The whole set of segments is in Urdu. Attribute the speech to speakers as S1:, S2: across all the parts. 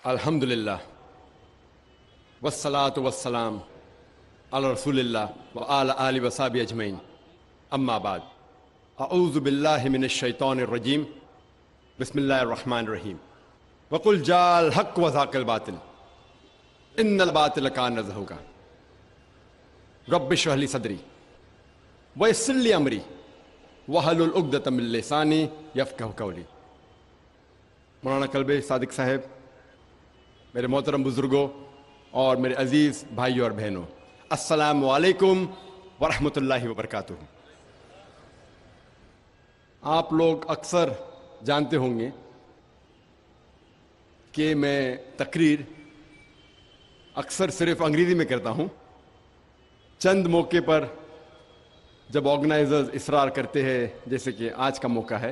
S1: الحمدللہ والصلاة والسلام علی رسول اللہ وعلی آلہ وصحبہ اجمعین، اما بعد، اعوذ باللہ من الشیطان الرجیم، بسم اللہ الرحمن الرحیم۔ وقل جاء الحق وزهق الباطل ان الباطل کان زہوقا رب اشرح لی صدری ویسر لی امری واحلل عقدۃ من لسانی یفقہوا قولی۔ مولانا کلبے صادق صاحب، میرے محترم بزرگوں اور میرے عزیز بھائیوں اور بہنوں، السلام علیکم ورحمۃ اللہ وبرکاتہ۔ آپ لوگ اکثر جانتے ہوں گے کہ میں تقریر اکثر صرف انگریزی میں کرتا ہوں۔ چند موقع پر جب آرگنائزرز اصرار کرتے ہیں، جیسے کہ آج کا موقع ہے،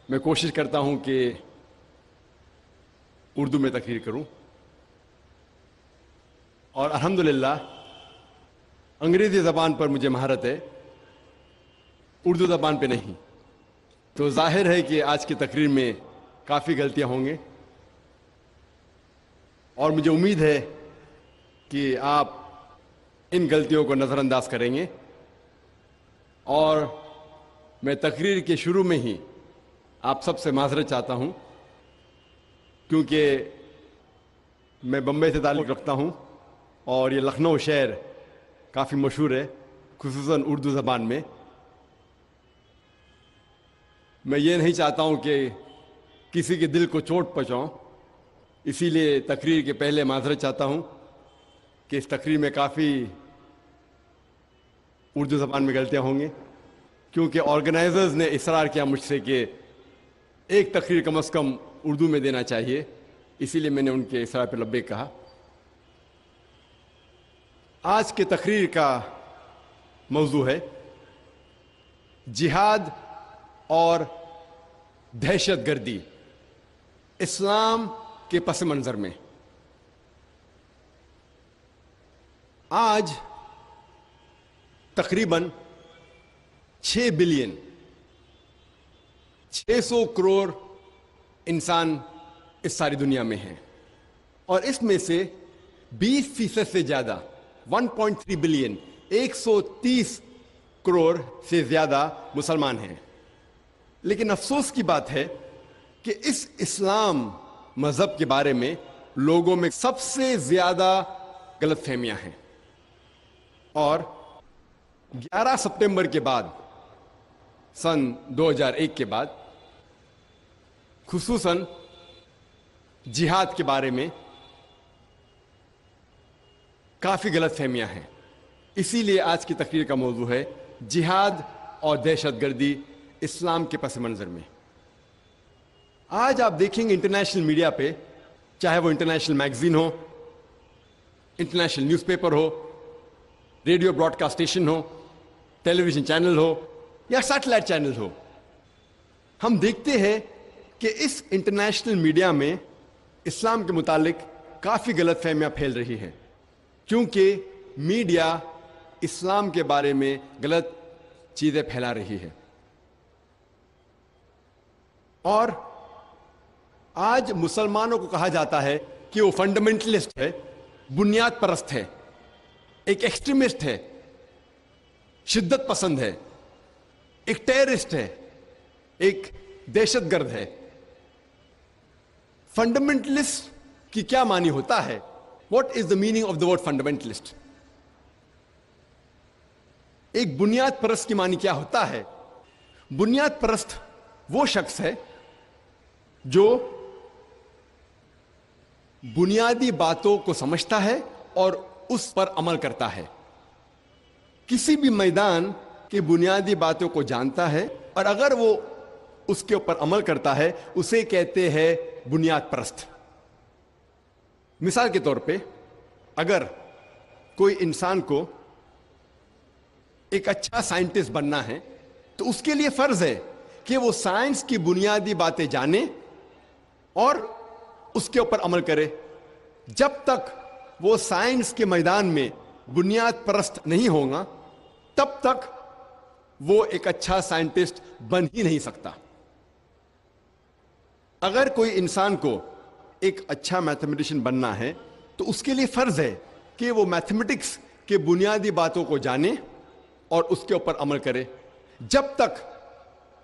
S1: میں کوشش کرتا ہوں کہ اردو میں تقریر کروں، اور الحمدللہ انگریزی زبان پر مجھے مہارت ہے، اردو زبان پہ نہیں، تو ظاہر ہے کہ آج کی تقریر میں کافی غلطیاں ہوں گے، اور مجھے امید ہے کہ آپ ان غلطیوں کو نظر انداز کریں گے۔ اور میں تقریر کے شروع میں ہی آپ سب سے معذرت چاہتا ہوں، کیونکہ میں بمبئی سے تعلق رکھتا ہوں اور یہ لکھنؤ شہر کافی مشہور ہے، خصوصاً اردو زبان میں۔ میں یہ نہیں چاہتا ہوں کہ کسی کے دل کو چوٹ پہنچاؤں، اسی لیے تقریر کے پہلے معذرت چاہتا ہوں کہ اس تقریر میں کافی اردو زبان میں غلطیاں ہوں گی، کیونکہ آرگنائزرز نے اصرار کیا مجھ سے کہ ایک تقریر کم از کم اردو میں دینا چاہیے، اسی لیے میں نے ان کے اصرار پہ لبیک کہا۔ آج کے تقریر کا موضوع ہے جہاد اور دہشت گردی اسلام کے پس منظر میں۔ آج تقریباً 6 بلین 600 کروڑ انسان اس ساری دنیا میں ہیں، اور اس میں سے 20% سے زیادہ 1.3 بلین 130 کروڑ سے زیادہ مسلمان ہیں۔ لیکن افسوس کی بات ہے کہ اس اسلام مذہب کے بارے میں لوگوں میں سب سے زیادہ غلط فہمیاں ہیں، اور 11 ستمبر کے بعد، سن 2001 کے بعد، خصوصاً جہاد کے بارے میں کافی غلط فہمیاں ہیں۔ اسی لیے آج کی تقریر کا موضوع ہے جہاد اور دہشت گردی اسلام کے پس منظر میں۔ آج آپ دیکھیں گے انٹرنیشنل میڈیا پہ، چاہے وہ انٹرنیشنل میگزین ہو، انٹرنیشنل نیوز پیپر ہو، ریڈیو براڈ کاسٹ اسٹیشن ہو، ٹیلی ویژن چینل ہو یا سیٹلائٹ چینل ہو، ہم دیکھتے ہیں کہ اس انٹرنیشنل میڈیا میں اسلام کے متعلق کافی غلط فہمیاں پھیل رہی ہیں، کیونکہ میڈیا اسلام کے بارے میں غلط چیزیں پھیلا رہی ہے۔ اور آج مسلمانوں کو کہا جاتا ہے کہ وہ فنڈامنٹلسٹ ہے، بنیاد پرست ہے، ایک ایکسٹریمسٹ ہے، شدت پسند ہے، ایک ٹیررسٹ ہے، ایک دہشت گرد ہے۔ فنڈامنٹلسٹ کی کیا معنی ہوتا ہے؟ What is the meaning of the word fundamentalist? ایک بنیاد پرست کی معنی کیا ہوتا ہے؟ بنیاد پرست وہ شخص ہے جو بنیادی باتوں کو سمجھتا ہے اور اس پر عمل کرتا ہے، کسی بھی میدان کی بنیادی باتوں کو جانتا ہے، اور اگر وہ اس کے اوپر عمل کرتا ہے اسے کہتے ہیں بنیاد پرست۔ مثال کے طور پہ، اگر کوئی انسان کو ایک اچھا سائنٹسٹ بننا ہے تو اس کے لیے فرض ہے کہ وہ سائنس کی بنیادی باتیں جانے اور اس کے اوپر عمل کرے۔ جب تک وہ سائنس کے میدان میں بنیاد پرست نہیں ہوگا، تب تک وہ ایک اچھا سائنٹسٹ بن ہی نہیں سکتا۔ اگر کوئی انسان کو ایک اچھا میتھمیٹیشین بننا ہے تو اس کے لیے فرض ہے کہ وہ میتھمیٹکس کے بنیادی باتوں کو جانے اور اس کے اوپر عمل کرے. جب تک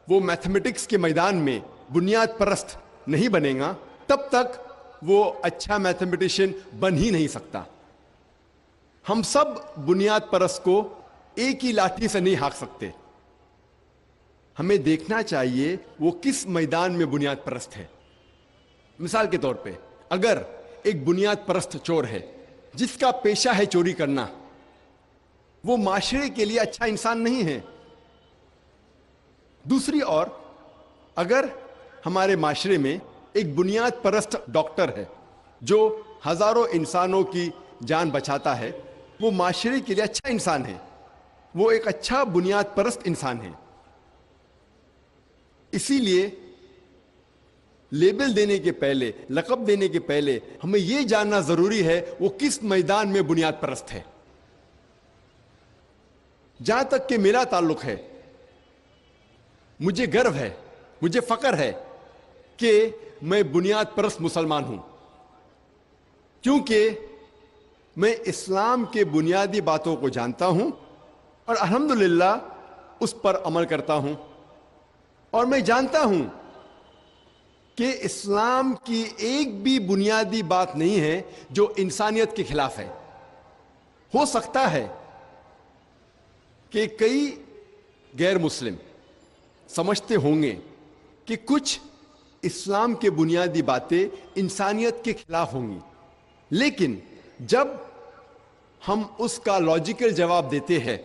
S1: وہ میتھمیٹکس کے میدان میں بنیاد پرست نہیں بنے گا تب تک وہ اچھا میتھمیٹیشین بن ہی نہیں سکتا. ہم سب بنیاد پرست کو ایک ہی لاٹھی سے نہیں ہانک سکتے. ہمیں دیکھنا چاہیے وہ کس میدان میں بنیاد پرست ہے. مثال کے طور پہ اگر ایک بنیاد پرست چور ہے جس کا پیشہ ہے چوری کرنا، وہ معاشرے کے لیے اچھا انسان نہیں ہے. دوسری اور اگر ہمارے معاشرے میں ایک بنیاد پرست ڈاکٹر ہے جو ہزاروں انسانوں کی جان بچاتا ہے، وہ معاشرے کے لیے اچھا انسان ہے، وہ ایک اچھا بنیاد پرست انسان ہے. اسی لیے لیبل دینے کے پہلے، لقب دینے کے پہلے ہمیں یہ جاننا ضروری ہے وہ کس میدان میں بنیاد پرست ہے. جہاں تک کہ میرا تعلق ہے، مجھے گرو ہے، مجھے فخر ہے کہ میں بنیاد پرست مسلمان ہوں، کیونکہ میں اسلام کے بنیادی باتوں کو جانتا ہوں اور الحمدللہ اس پر عمل کرتا ہوں. اور میں جانتا ہوں کہ اسلام کی ایک بھی بنیادی بات نہیں ہے جو انسانیت کے خلاف ہے. ہو سکتا ہے کہ کئی غیر مسلم سمجھتے ہوں گے کہ کچھ اسلام کے بنیادی باتیں انسانیت کے خلاف ہوں گی، لیکن جب ہم اس کا لاجیکل جواب دیتے ہیں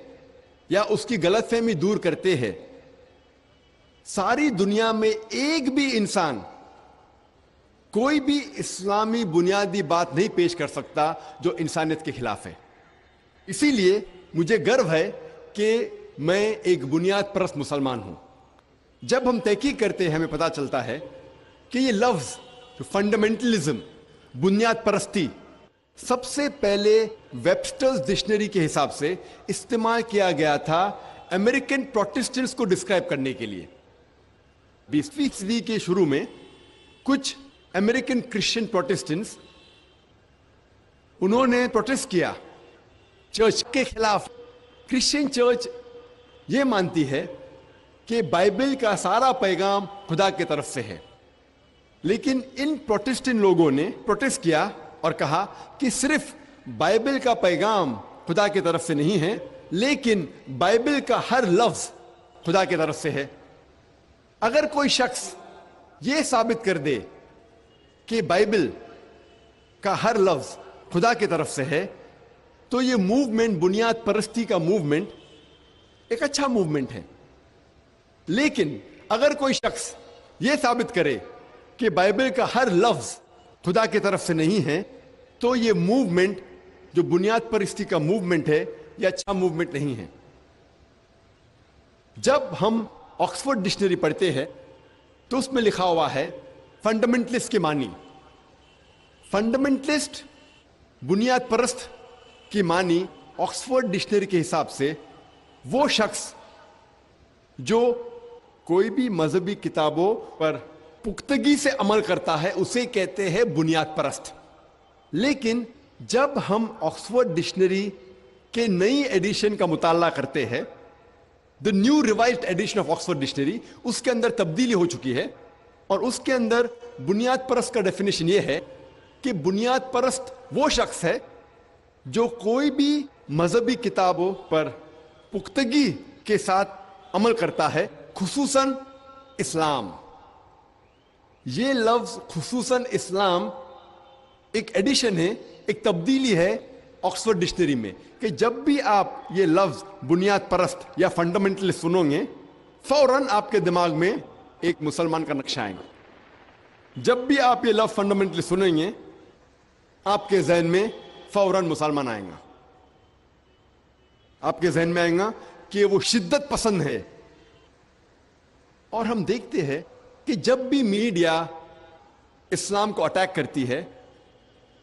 S1: یا اس کی غلط فہمی دور کرتے ہیں، ساری دنیا میں ایک بھی انسان کوئی بھی اسلامی بنیادی بات نہیں پیش کر سکتا جو انسانیت کے خلاف ہے. اسی لیے مجھے گرو ہے کہ میں ایک بنیاد پرست مسلمان ہوں. جب ہم تحقیق کرتے ہیں ہمیں پتہ چلتا ہے کہ یہ لفظ فنڈامنٹلزم، بنیاد پرستی، سب سے پہلے ویبسٹرز ڈکشنری کے حساب سے استعمال کیا گیا تھا امریکن پروٹسٹنٹس کو ڈسکرائب کرنے کے لیے. 20ویں صدی کے شروع میں کچھ امریکن کرسچن پروٹسٹنٹس انہوں نے پروٹسٹ کیا چرچ کے خلاف. کرسچن چرچ یہ مانتی ہے کہ بائبل کا سارا پیغام خدا کی طرف سے ہے، لیکن ان پروٹسٹنٹ لوگوں نے پروٹسٹ کیا اور کہا کہ صرف بائبل کا پیغام خدا کی طرف سے نہیں ہے، لیکن بائبل کا ہر لفظ خدا کی طرف سے ہے. اگر کوئی شخص یہ ثابت کر دے کہ بائبل کا ہر لفظ خدا کی طرف سے ہے تو یہ موومنٹ، بنیاد پرستی کا موومنٹ، ایک اچھا موومنٹ ہے. لیکن اگر کوئی شخص یہ ثابت کرے کہ بائبل کا ہر لفظ خدا کی طرف سے نہیں ہے تو یہ موومنٹ جو بنیاد پرستی کا موومنٹ ہے یہ اچھا موومنٹ نہیں ہے. جب ہم آکسفورڈ ڈکشنری پڑھتے ہیں تو اس میں لکھا ہوا ہے فنڈامنٹلسٹ کے معنی. فنڈامنٹلسٹ، بنیاد پرست کی معنی آکسفورڈ ڈکشنری کے حساب سے وہ شخص جو کوئی بھی مذہبی کتابوں پر پختگی سے عمل کرتا ہے اسے کہتے ہیں بنیاد پرست. لیکن جب ہم آکسفورڈ ڈکشنری کے نئی ایڈیشن کا مطالعہ کرتے ہیں، the new revised edition of Oxford dictionary, اس کے اندر تبدیلی ہو چکی ہے اور اس کے اندر بنیاد پرست کا ڈیفینیشن یہ ہے کہ بنیاد پرست وہ شخص ہے جو کوئی بھی مذہبی کتابوں پر پختگی کے ساتھ عمل کرتا ہے، خصوصاً اسلام. یہ لفظ خصوصاً اسلام ایک ایڈیشن ہے، ایک تبدیلی ہے آکسفورڈ ڈکشنری میں، کہ جب بھی آپ یہ لفظ بنیاد پرست یا فنڈامنٹل سنو گے فوراً آپ کے دماغ میں ایک مسلمان کا نقشہ آئے گا. جب بھی آپ یہ لفظ فنڈامنٹل سنیں گے آپ کے ذہن میں فوراً مسلمان آئے گا. آپ کے ذہن میں آئے گا کہ وہ شدت پسند ہے. اور ہم دیکھتے ہیں کہ جب بھی میڈیا اسلام کو اٹیک کرتی ہے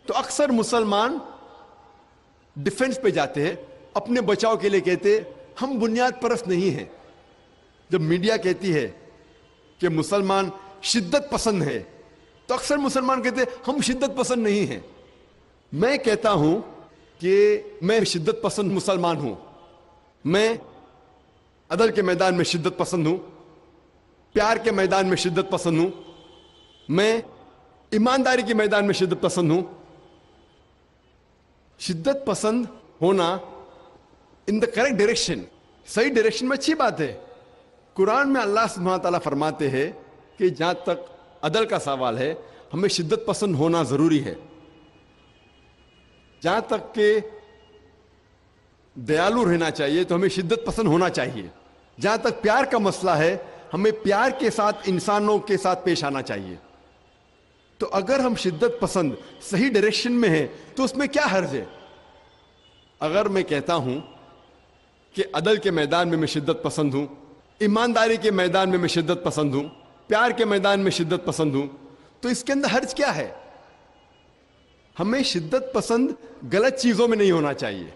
S1: تو اکثر مسلمان ڈیفنس پہ جاتے ہیں، اپنے بچاؤ کے لیے کہتے ہم بنیاد پرست نہیں ہیں. جب میڈیا کہتی ہے کہ مسلمان شدت پسند ہے تو اکثر مسلمان کہتے ہیں ہم شدت پسند نہیں ہیں. میں کہتا ہوں کہ میں شدت پسند مسلمان ہوں. میں عدل کے میدان میں شدت پسند ہوں, پیار کے میدان میں شدت پسند ہوں, میں ایمانداری کے میدان میں شدت پسند ہوں. شدت پسند ہونا ان دا کریکٹ ڈائریکشن, صحیح ڈائریکشن میں اچھی بات ہے. قرآن میں اللہ سبحانہ تعالیٰ فرماتے ہیں کہ جہاں تک عدل کا سوال ہے ہمیں شدت پسند ہونا ضروری ہے. جہاں تک کہ دیالو رہنا چاہیے تو ہمیں شدت پسند ہونا چاہیے. جہاں تک پیار کا مسئلہ ہے ہمیں پیار کے ساتھ انسانوں کے ساتھ پیش آنا چاہیے. تو اگر ہم شدت پسند صحیح ڈائریکشن میں ہیں تو اس میں کیا حرج ہے؟ اگر میں کہتا ہوں کہ عدل کے میدان میں شدت پسند ہوں, ایمانداری کے میدان میں شدت پسند ہوں, پیار کے میدان میں شدت پسند ہوں, تو اس کے اندر حرج کیا ہے؟ ہمیں شدت پسند غلط چیزوں میں نہیں ہونا چاہیے,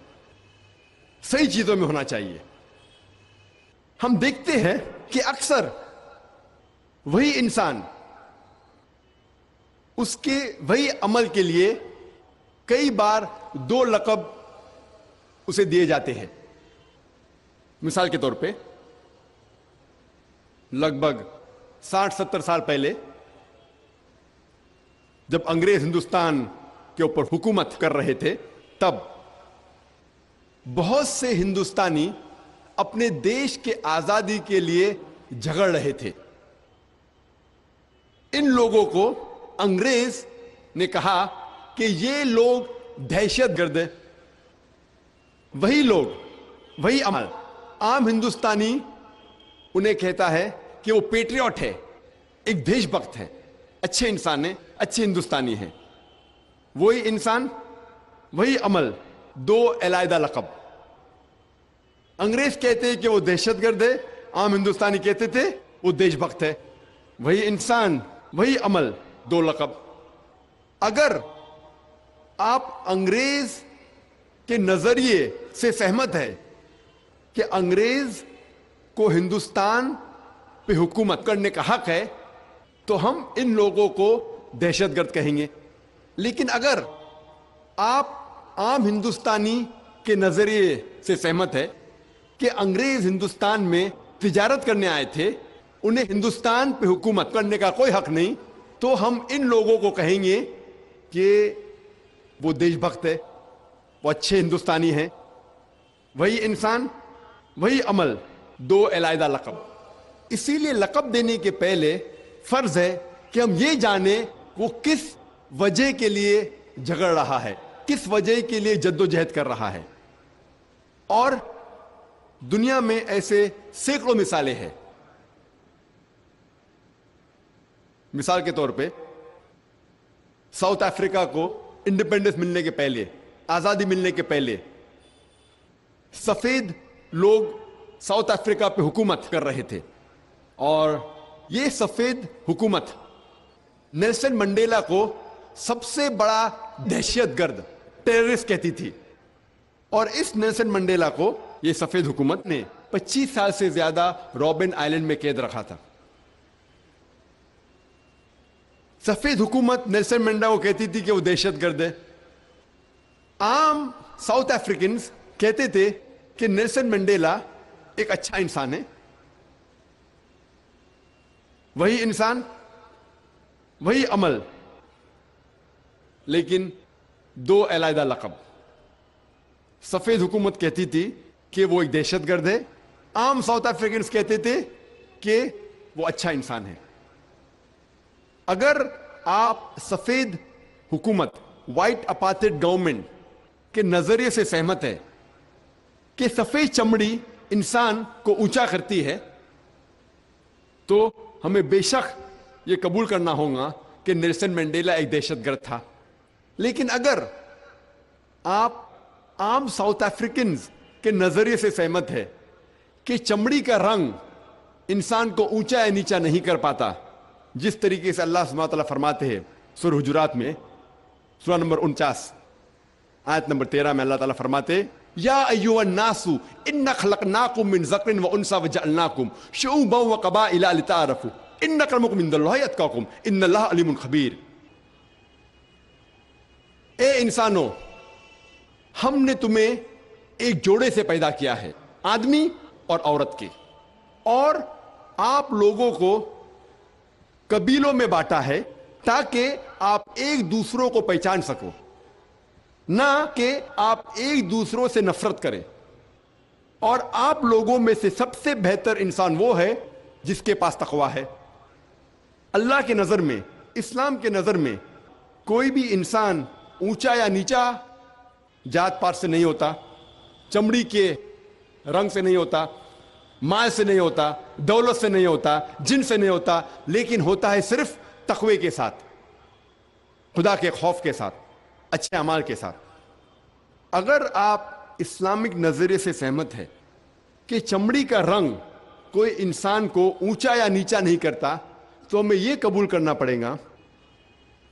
S1: صحیح چیزوں میں ہونا چاہیے. ہم دیکھتے ہیں کہ اکثر وہی انسان اس کے وہی عمل کے لیے کئی بار دو لقب اسے دیے جاتے ہیں. مثال کے طور پہ لگ بھگ 60-70 سال پہلے جب انگریز ہندوستان کے اوپر حکومت کر رہے تھے تب بہت سے ہندوستانی اپنے دیش کے آزادی کے لیے جھگڑ رہے تھے. ان لوگوں کو انگریز نے کہا کہ یہ لوگ دہشت گرد ہیں. وہی لوگ, وہی عمل, عام ہندوستانی انہیں کہتا ہے کہ وہ پیٹریوٹ ہے, ایک دیش بھکت ہے, اچھے انسان ہیں, اچھے ہندوستانی ہیں. وہی انسان, وہی عمل, دو علیحدہ لقب. انگریز کہتے ہیں کہ وہ دہشت گرد ہے, عام ہندوستانی کہتے تھے وہ دیش بھکت ہے. وہی انسان, وہی عمل, دو لقب. اگر آپ انگریز کے نظریے سے سہمت ہے کہ انگریز کو ہندوستان پہ حکومت کرنے کا حق ہے تو ہم ان لوگوں کو دہشت گرد کہیں گے. لیکن اگر آپ عام ہندوستانی کے نظریے سے سہمت ہے کہ انگریز ہندوستان میں تجارت کرنے آئے تھے, انہیں ہندوستان پہ حکومت کرنے کا کوئی حق نہیں, تو ہم ان لوگوں کو کہیں گے کہ وہ دیش بھکت ہے, وہ اچھے ہندوستانی ہیں. وہی انسان, وہی عمل, دو علیحدہ لقب. اسی لیے لقب دینے کے پہلے فرض ہے کہ ہم یہ جانیں وہ کس وجہ کے لیے جھگڑ رہا ہے, کس وجہ کے لیے جدوجہد کر رہا ہے. اور دنیا میں ایسے سینکڑوں مثالیں ہیں. مثال کے طور پہ ساؤتھ افریقہ کو انڈیپینڈنس ملنے کے پہلے, آزادی ملنے کے پہلے, سفید لوگ ساؤتھ افریقہ پہ حکومت کر رہے تھے, اور یہ سفید حکومت نیلسن منڈیلا کو سب سے بڑا دہشت گرد, ٹیررسٹ کہتی تھی. اور اس نیلسن منڈیلا کو یہ سفید حکومت نے 25 سال سے زیادہ رابن آئلینڈ میں قید رکھا تھا. سفید حکومت نیلسن منڈیلا کو کہتی تھی کہ وہ دہشت گرد ہے. عام ساؤتھ افریقنز کہتے تھے کہ نیلسن منڈیلا ایک اچھا انسان ہے. وہی انسان, وہی عمل, لیکن دو علیحدہ لقب. سفید حکومت کہتی تھی کہ وہ ایک دہشت گرد ہے, عام ساؤتھ افریقنز کہتے تھے کہ وہ اچھا انسان ہے. اگر آپ سفید حکومت, وائٹ اپارتھائڈ گورنمنٹ کے نظریے سے سہمت ہے کہ سفید چمڑی انسان کو اونچا کرتی ہے, تو ہمیں بے شک یہ قبول کرنا ہوگا کہ نیلسن منڈیلا ایک دہشت گرد تھا. لیکن اگر آپ عام ساؤتھ افریقنز کے نظریے سے سہمت ہے کہ چمڑی کا رنگ انسان کو اونچا یا نیچا نہیں کر پاتا, جس طریقے سے اللہ سبحانہ تعالیٰ فرماتے ہیں سورہ حجرات میں, سورہ نمبر 49 آیت نمبر 13 میں اللہ تعالیٰ فرماتے یا ایھا الناس انا خلقناکم من ذکر و انثی وجعلناکم شعوبا وقبائل لتعارفوا. ان اکرمکم عند اللہ اتقاکم ان اللہ علیم خبیر. اے انسانوں، ہم نے تمہیں ایک جوڑے سے پیدا کیا ہے، آدمی اور عورت کے، اور آپ لوگوں کو قبیلوں میں بانٹا ہے تاکہ آپ ایک دوسروں کو پہچان سکو، نہ کہ آپ ایک دوسروں سے نفرت کریں. اور آپ لوگوں میں سے سب سے بہتر انسان وہ ہے جس کے پاس تقویٰ ہے. اللہ کے نظر میں، اسلام کے نظر میں، کوئی بھی انسان اونچا یا نیچا جات پات سے نہیں ہوتا، چمڑی کے رنگ سے نہیں ہوتا، مال سے نہیں ہوتا، دولت سے نہیں ہوتا، جن سے نہیں ہوتا، لیکن ہوتا ہے صرف تقوی کے ساتھ، خدا کے خوف کے ساتھ، اچھے اعمال کے ساتھ. اگر آپ اسلامک نظریے سے سہمت ہے کہ چمڑی کا رنگ کوئی انسان کو اونچا یا نیچا نہیں کرتا، تو ہمیں یہ قبول کرنا پڑے گا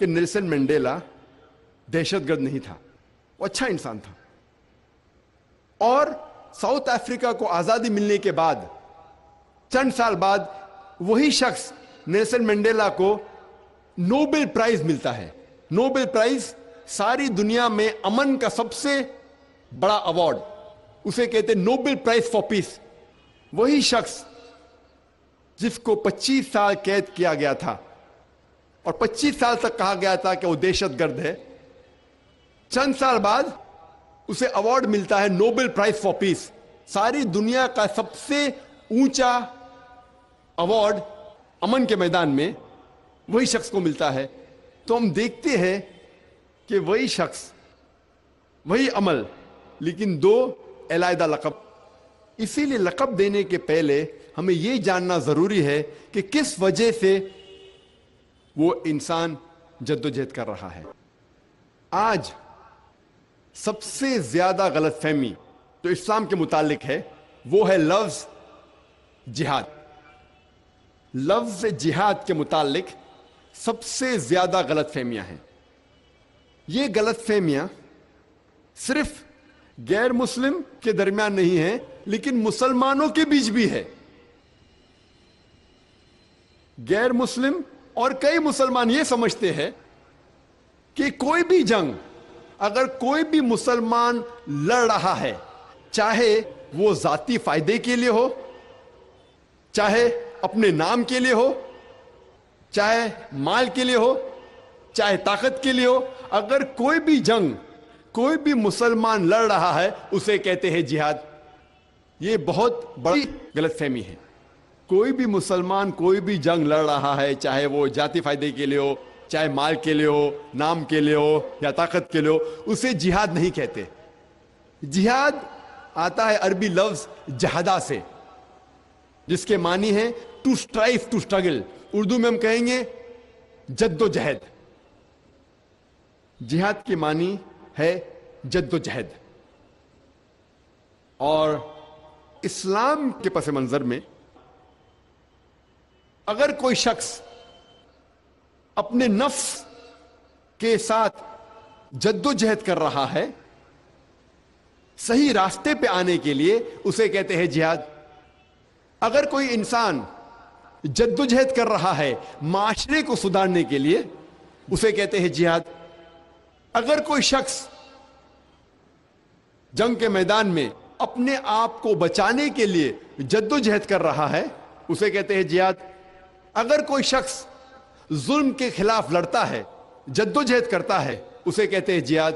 S1: کہ نیلسن منڈیلا دہشت گرد نہیں تھا، وہ اچھا انسان تھا. اور ساؤتھ افریقہ کو آزادی ملنے کے بعد چند سال بعد وہی شخص نیلسن منڈیلا کو نوبل پرائز ملتا ہے. نوبل پرائز ساری دنیا میں امن کا سب سے بڑا ایوارڈ، اسے کہتے ہیں نوبل پرائز فار پیس. وہی شخص جس کو 25 سال قید کیا گیا تھا اور 25 سال تک کہا گیا تھا کہ وہ دہشت گرد ہے، چند سال بعد اسے ایوارڈ ملتا ہے نوبل پرائز فار پیس. ساری دنیا کا سب سے اونچا ایوارڈ امن کے میدان میں وہی شخص کو ملتا ہے. تو ہم دیکھتے ہیں کہ وہی شخص، وہی عمل، لیکن دو علیحدہ لقب. اسی لیے لقب دینے کے پہلے ہمیں یہ جاننا ضروری ہے کہ کس وجہ سے وہ انسان جدوجہد کر رہا ہے. آج سب سے زیادہ غلط فہمی جو اسلام کے متعلق ہے وہ ہے لفظ جہاد. لفظ جہاد کے متعلق سب سے زیادہ غلط فہمیاں ہیں. یہ غلط فہمیاں صرف غیر مسلم کے درمیان نہیں ہیں، لیکن مسلمانوں کے بیچ بھی ہے. غیر مسلم اور کئی مسلمان یہ سمجھتے ہیں کہ کوئی بھی جنگ اگر کوئی بھی مسلمان لڑ رہا ہے، چاہے وہ ذاتی فائدے کے لیے ہو، چاہے اپنے نام کے لیے ہو، چاہے مال کے لیے ہو، چاہے طاقت کے لیے ہو، اگر کوئی بھی جنگ کوئی بھی مسلمان لڑ رہا ہے اسے کہتے ہیں جہاد. یہ بہت بڑی غلط فہمی ہے. کوئی بھی مسلمان کوئی بھی جنگ لڑ رہا ہے، چاہے وہ ذاتی فائدے کے لیے ہو، چاہے مال کے لیے ہو، نام کے لیے ہو یا طاقت کے لیے ہو، اسے جہاد نہیں کہتے. جہاد آتا ہے عربی لفظ جہادہ سے، جس کے معنی ہے to strive, to struggle. Urdu میں ہم کہیں گے جد و جہد. جہاد کی معنی ہے جد و جہد. اور اسلام کے پس منظر میں اگر کوئی شخص اپنے نفس کے ساتھ جد و جہد کر رہا ہے صحیح راستے پہ آنے کے لیے، اسے کہتے ہیں جہاد. اگر کوئی انسان جد و جہد کر رہا ہے معاشرے کو سدھارنے کے لیے، اسے کہتے ہیں جہاد. اگر کوئی شخص جنگ کے میدان میں اپنے آپ کو بچانے کے لیے جد و جہد کر رہا ہے، اسے کہتے ہیں جہاد. اگر کوئی شخص ظلم کے خلاف لڑتا ہے، جد و جہد کرتا ہے، اسے کہتے ہیں جہاد.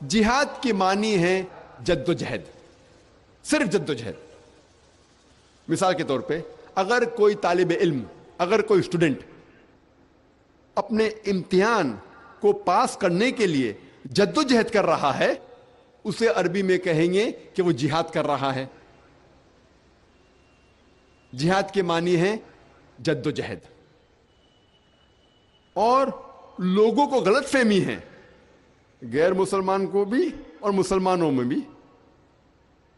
S1: جہاد کی معنی ہے جد و جہد، صرف جد و جہد. مثال کے طور پہ اگر کوئی طالب علم، اگر کوئی اسٹوڈنٹ اپنے امتحان کو پاس کرنے کے لیے جد و جہد کر رہا ہے، اسے عربی میں کہیں گے کہ وہ جہاد کر رہا ہے. جہاد کے معنی ہے جد و جہد. اور لوگوں کو غلط فہمی ہے، غیر مسلمان کو بھی اور مسلمانوں میں بھی،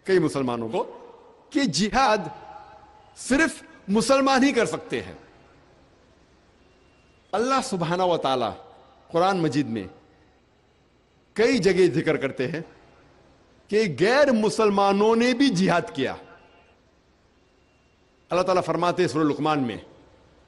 S1: کئی مسلمانوں کو، کہ جہاد صرف مسلمان ہی کر سکتے ہیں. اللہ سبحانہ و تعالی قرآن مجید میں کئی جگہ ذکر کرتے ہیں کہ غیر مسلمانوں نے بھی جہاد کیا. اللہ تعالیٰ فرماتے ہیں سورہ لقمان میں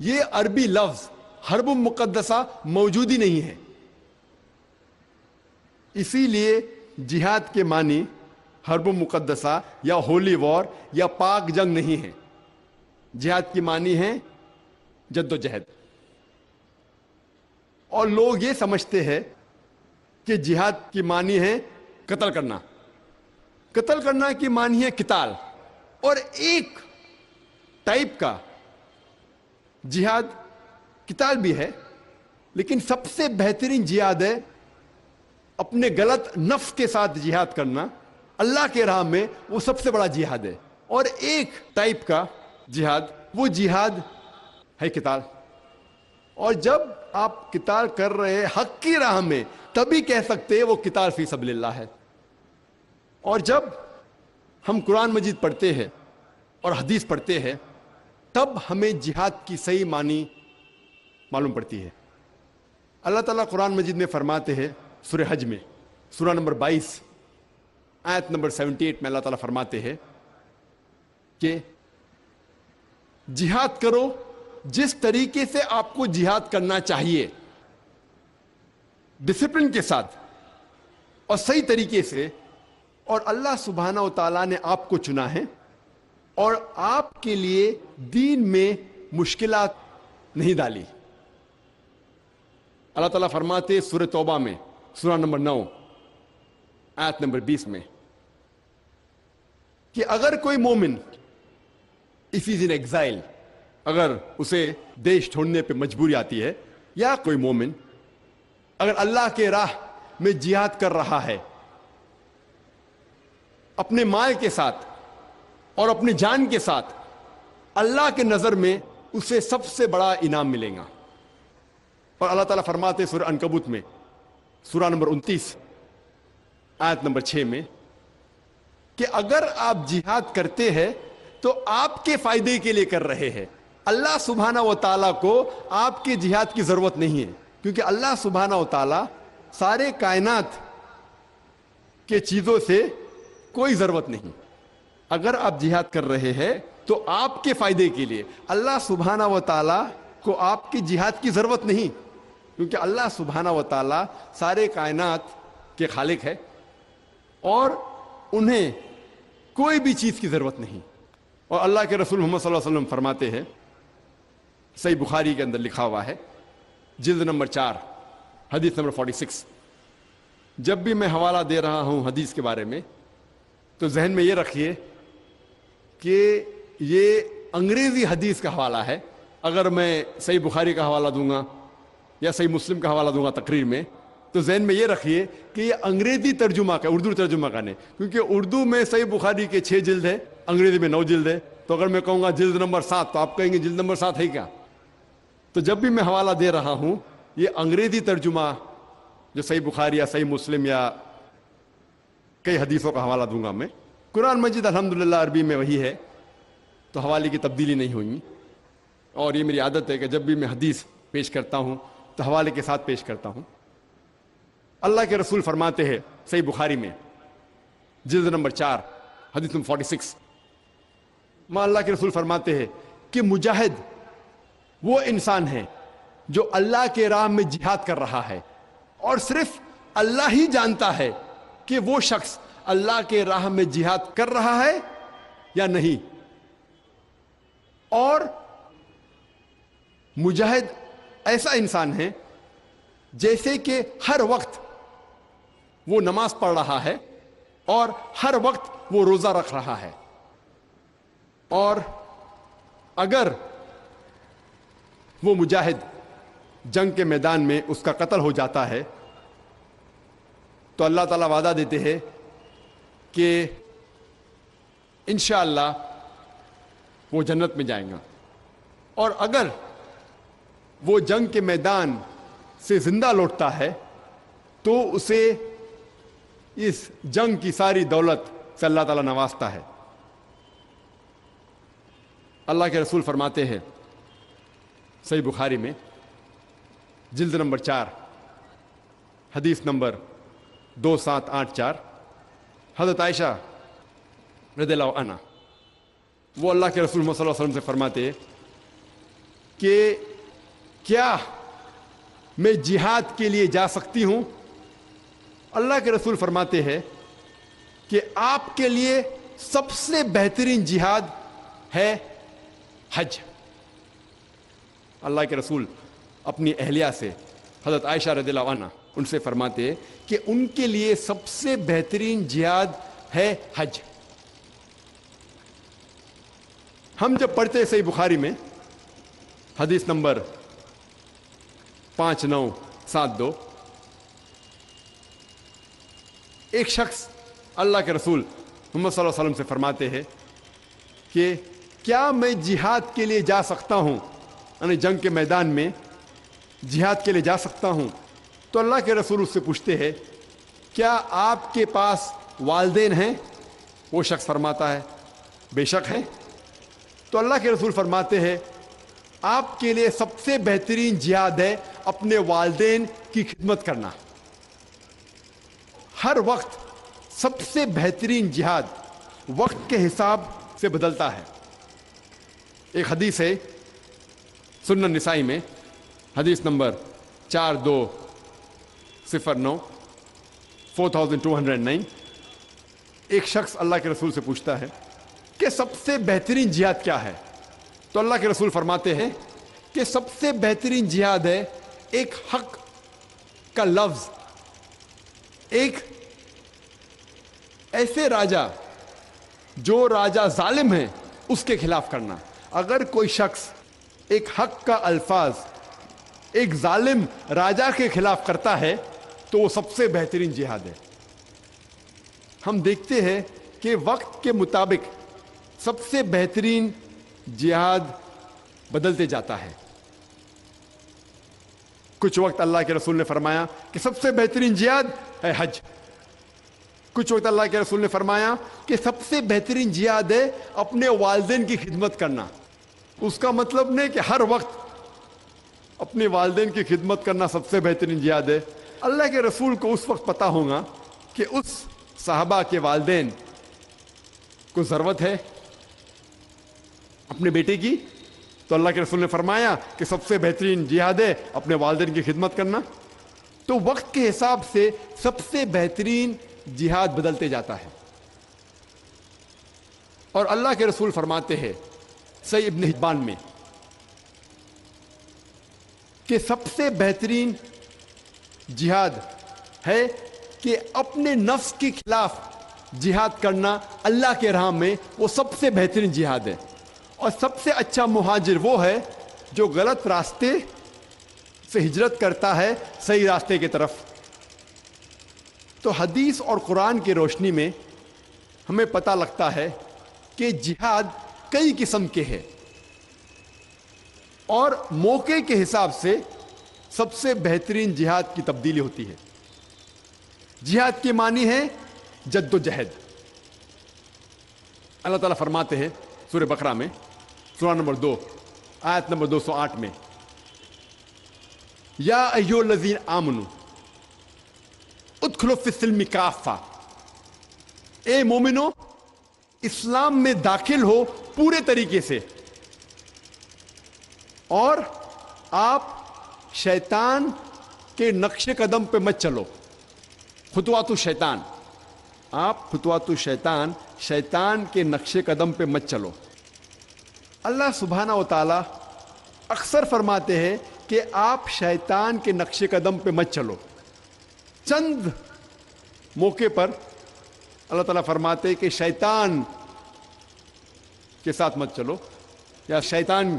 S1: یہ عربی لفظ حرب مقدسہ موجود ہی نہیں ہے. اسی لیے جہاد کے معنی حرب مقدسہ یا ہولی وار یا پاک جنگ نہیں ہے. جہاد کی معنی ہے جد و جہد. اور لوگ یہ سمجھتے ہیں کہ جہاد کی معنی ہے قتل کرنا. قتل کرنا کی معنی ہے قتال. اور ایک ٹائپ کا جہاد قتال بھی ہے، لیکن سب سے بہترین جہاد ہے اپنے غلط نفس کے ساتھ جہاد کرنا اللہ کے راہ میں. وہ سب سے بڑا جہاد ہے. اور ایک ٹائپ کا جہاد، وہ جہاد ہے قتال. اور جب آپ قتال کر رہے ہیں حق کی راہ میں تبھی کہہ سکتے ہیں وہ قتال فی سبیل اللہ ہے. اور جب ہم قرآن مجید پڑھتے ہیں اور حدیث پڑھتے ہیں تب ہمیں جہاد کی صحیح معنی معلوم پڑتی ہے. اللہ تعالیٰ قرآن مجید میں فرماتے ہیں سورہ حج میں سورہ نمبر 22 آیت نمبر 78 میں اللہ تعالیٰ فرماتے ہیں کہ جہاد کرو جس طریقے سے آپ کو جہاد کرنا چاہیے، ڈسپلن کے ساتھ اور صحیح طریقے سے. اور اللہ سبحانہ و تعالیٰ نے آپ کو چنا ہے اور آپ کے لیے دین میں مشکلات نہیں ڈالی. اللہ تعالیٰ فرماتے سورہ توبہ میں سورہ نمبر 9 آیت نمبر 20 میں کہ اگر کوئی مومن if he is in exile، اگر اسے دیش چھوڑنے پہ مجبوری آتی ہے، یا کوئی مومن اگر اللہ کے راہ میں جہاد کر رہا ہے اپنے مال کے ساتھ اور اپنی جان کے ساتھ، اللہ کے نظر میں اسے سب سے بڑا انعام ملے گا. اور اللہ تعالیٰ فرماتے سورہ عنکبوت میں سورہ نمبر 29 آیت نمبر 6 میں کہ اگر آپ جہاد کرتے ہیں تو آپ کے فائدے کے لیے کر رہے ہیں. اللہ سبحانہ و تعالیٰ کو آپ کے جہاد کی ضرورت نہیں ہے، کیونکہ اللہ سبحانہ و تعالیٰ سارے کائنات کے چیزوں سے کوئی ضرورت نہیں. اگر آپ جہاد کر رہے ہیں تو آپ کے فائدے کے لیے. اللہ سبحانہ و تعالیٰ کو آپ کی جہاد کی ضرورت نہیں، کیونکہ اللہ سبحانہ و تعالیٰ سارے کائنات کے خالق ہے اور انہیں کوئی بھی چیز کی ضرورت نہیں. اور اللہ کے رسول محمد صلی اللہ علیہ وسلم فرماتے ہیں، صحیح بخاری کے اندر لکھا ہوا ہے جلد نمبر 4 حدیث نمبر 46، جب بھی میں حوالہ دے رہا ہوں حدیث کے بارے میں تو ذہن میں یہ رکھیے کہ یہ انگریزی حدیث کا حوالہ ہے. اگر میں صحیح بخاری کا حوالہ دوں گا یا صحیح مسلم کا حوالہ دوں گا تقریر میں تو ذہن میں یہ رکھیے کہ یہ انگریزی ترجمہ کا، اردو ترجمہ کا نہیں، کیونکہ اردو میں صحیح بخاری کے 6 جلد ہے، انگریزی میں 9 جلد ہے. تو اگر میں کہوں گا جلد نمبر 7 تو آپ کہیں گے جلد نمبر 7 ہے کیا؟ تو جب بھی میں حوالہ دے رہا ہوں یہ انگریزی ترجمہ جو صحیح بخاری یا صحیح مسلم یا کئی حدیثوں کا حوالہ دوں گا میں. قرآن مجید الحمدللہ عربی میں وہی ہے تو حوالے کی تبدیلی نہیں ہوئی. اور یہ میری عادت ہے کہ جب بھی میں حدیث پیش کرتا ہوں تو حوالے کے ساتھ پیش کرتا ہوں. اللہ کے رسول فرماتے ہیں صحیح بخاری میں جلد نمبر 4 حدیث نمبر 46 میں اللہ کے رسول فرماتے ہیں کہ مجاہد وہ انسان ہے جو اللہ کے راہ میں جہاد کر رہا ہے اور صرف اللہ ہی جانتا ہے کہ وہ شخص اللہ کے راہ میں جہاد کر رہا ہے یا نہیں. اور مجاہد ایسا انسان ہے جیسے کہ ہر وقت وہ نماز پڑھ رہا ہے اور ہر وقت وہ روزہ رکھ رہا ہے. اور اگر وہ مجاہد جنگ کے میدان میں اس کا قتل ہو جاتا ہے تو اللہ تعالیٰ وعدہ دیتے ہیں کہ انشاءاللہ وہ جنت میں جائیں گا. اور اگر وہ جنگ کے میدان سے زندہ لوٹتا ہے تو اسے اس جنگ کی ساری دولت سے اللہ تعالیٰ نوازتا ہے. اللہ کے رسول فرماتے ہیں صحیح بخاری میں جلد نمبر 4 حدیث نمبر 2784 حضرت عائشہ رضی اللہ عنہ وہ اللہ کے رسول صلی اللہ علیہ وسلم سے فرماتے ہیں کہ کیا میں جہاد کے لیے جا سکتی ہوں؟ اللہ کے رسول فرماتے ہیں کہ آپ کے لیے سب سے بہترین جہاد ہے حج۔ اللہ کے رسول اپنی اہلیہ سے حضرت عائشہ رضی اللہ عنہ ان سے فرماتے ہیں کہ ان کے لیے سب سے بہترین جہاد ہے حج۔ ہم جب پڑھتے صحیح بخاری میں حدیث نمبر 5972، ایک شخص اللہ کے رسول محمد صلی اللہ علیہ وسلم سے فرماتے ہیں کہ کیا میں جہاد کے لیے جا سکتا ہوں، یعنی جنگ کے میدان میں جہاد کے لیے جا سکتا ہوں؟ تو اللہ کے رسول اس سے پوچھتے ہیں کیا آپ کے پاس والدین ہیں؟ وہ شخص فرماتا ہے بے شک ہیں۔ تو اللہ کے رسول فرماتے ہیں آپ کے لیے سب سے بہترین جہاد ہے اپنے والدین کی خدمت کرنا۔ ہر وقت سب سے بہترین جہاد وقت کے حساب سے بدلتا ہے۔ ایک حدیث ہے سنن نسائی میں، حدیث نمبر 4209 4209، ایک شخص اللہ کے رسول سے پوچھتا ہے کہ سب سے بہترین جہاد کیا ہے؟ تو اللہ کے رسول فرماتے ہیں کہ سب سے بہترین جہاد ہے ایک حق کا لفظ ایک ایسے راجا جو راجا ظالم ہے اس کے خلاف کرنا۔ اگر کوئی شخص ایک حق کا الفاظ ایک ظالم راجا کے خلاف کرتا ہے تو وہ سب سے بہترین جہاد ہے۔ ہم دیکھتے ہیں کہ وقت کے مطابق سب سے بہترین جہاد بدلتے جاتا ہے۔ کچھ وقت اللہ کے رسول نے فرمایا کہ سب سے بہترین جہاد ہے حج، کچھ وقت اللہ کے رسول نے فرمایا کہ سب سے بہترین جہاد ہے اپنے والدین کی خدمت کرنا۔ اس کا مطلب نہیں کہ ہر وقت اپنے والدین کی خدمت کرنا سب سے بہترین جہاد ہے۔ اللہ کے رسول کو اس وقت پتا ہوگا کہ اس صحابہ کے والدین کو ضرورت ہے اپنے بیٹے کی، تو اللہ کے رسول نے فرمایا کہ سب سے بہترین جہاد ہے اپنے والدین کی خدمت کرنا۔ تو وقت کے حساب سے سب سے بہترین جہاد بدلتے جاتا ہے۔ اور اللہ کے رسول فرماتے ہیں صحیح ابن حبان میں کہ سب سے بہترین جہاد ہے کہ اپنے نفس کے خلاف جہاد کرنا اللہ کے راہ میں، وہ سب سے بہترین جہاد ہے۔ اور سب سے اچھا مہاجر وہ ہے جو غلط راستے سے ہجرت کرتا ہے صحیح راستے کی طرف۔ تو حدیث اور قرآن کی روشنی میں ہمیں پتہ لگتا ہے کہ جہاد کئی قسم کے ہیں اور موقع کے حساب سے سب سے بہترین جہاد کی تبدیلی ہوتی ہے۔ جہاد کے معنی ہے جد و جہد۔ اللہ تعالیٰ فرماتے ہیں سورہ بقرہ میں، سورہ نمبر 2 آیت نمبر 208 میں، یا ایھا الذین آمنوا ادخلوا فی السلم کافہ، اے مومنو اسلام میں داخل ہو پورے طریقے سے، اور آپ شیطان کے نقش قدم پہ مت چلو۔ خطوات الشیطان، آپ خطوات الشیطان، شیطان کے نقش قدم پہ مت چلو۔ اللہ سبحانہ و تعالی اکثر فرماتے ہیں کہ آپ شیطان کے نقش قدم پہ مت چلو۔ چند موقع پر اللہ تعالیٰ فرماتے ہیں کہ شیطان کے ساتھ مت چلو یا شیطان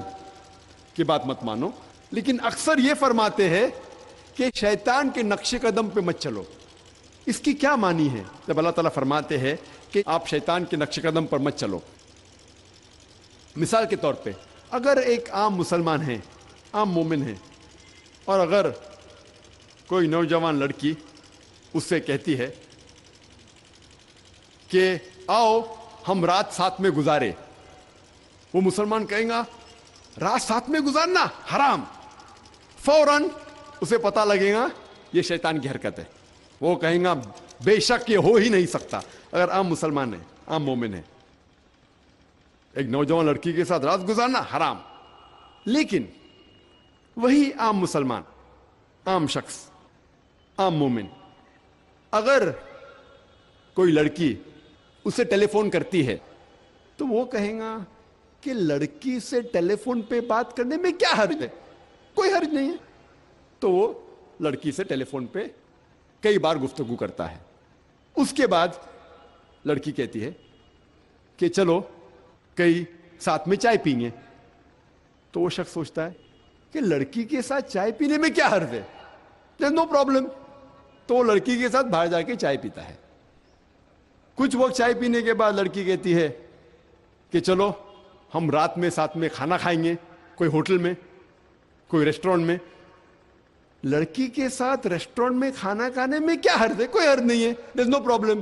S1: کی بات مت مانو، لیکن اکثر یہ فرماتے ہیں کہ شیطان کے نقش قدم پہ مت چلو۔ اس کی کیا معنی ہے جب اللہ تعالیٰ فرماتے ہیں کہ آپ شیطان کے نقش قدم پر مت چلو؟ مثال کے طور پہ اگر ایک عام مسلمان ہے، عام مومن ہے، اور اگر کوئی نوجوان لڑکی اس سے کہتی ہے کہ آؤ ہم رات ساتھ میں گزارے، وہ مسلمان کہیں گا رات ساتھ میں گزارنا حرام، فوراً اسے پتہ لگے گا یہ شیطان کی حرکت ہے، وہ کہیں گا بے شک یہ ہو ہی نہیں سکتا۔ اگر عام مسلمان ہے، عام مومن ہے، ایک نوجوان لڑکی کے ساتھ رات گزارنا حرام۔ لیکن وہی عام مسلمان، عام شخص، عام مومن، اگر کوئی لڑکی اسے ٹیلی فون کرتی ہے تو وہ کہیں گا کہ لڑکی سے ٹیلی فون پہ بات کرنے میں کیا حرج ہے، کوئی حرج نہیں ہے. تو وہ لڑکی سے ٹیلی فون پہ کئی بار گفتگو کرتا ہے. اس کے بعد لڑکی کہتی ہے کہ چلو کئی ساتھ میں چائے پئیں گے. تو وہ شخص سوچتا ہے کہ لڑکی کے ساتھ چائے پینے میں کیا حرج ہے، there's no problem. تو وہ لڑکی کے ساتھ باہر جا کے چائے پیتا ہے. کچھ وقت چائے پینے کے بعد لڑکی کہتی ہے کہ چلو ہم رات میں ساتھ میں کھانا کھائیں گے، کوئی ہوٹل میں، کوئی ریسٹورینٹ میں. لڑکی کے ساتھ ریسٹورینٹ میں کھانا کھانے میں کیا حرج ہے، کوئی حرج نہیں ہے، there's no problem.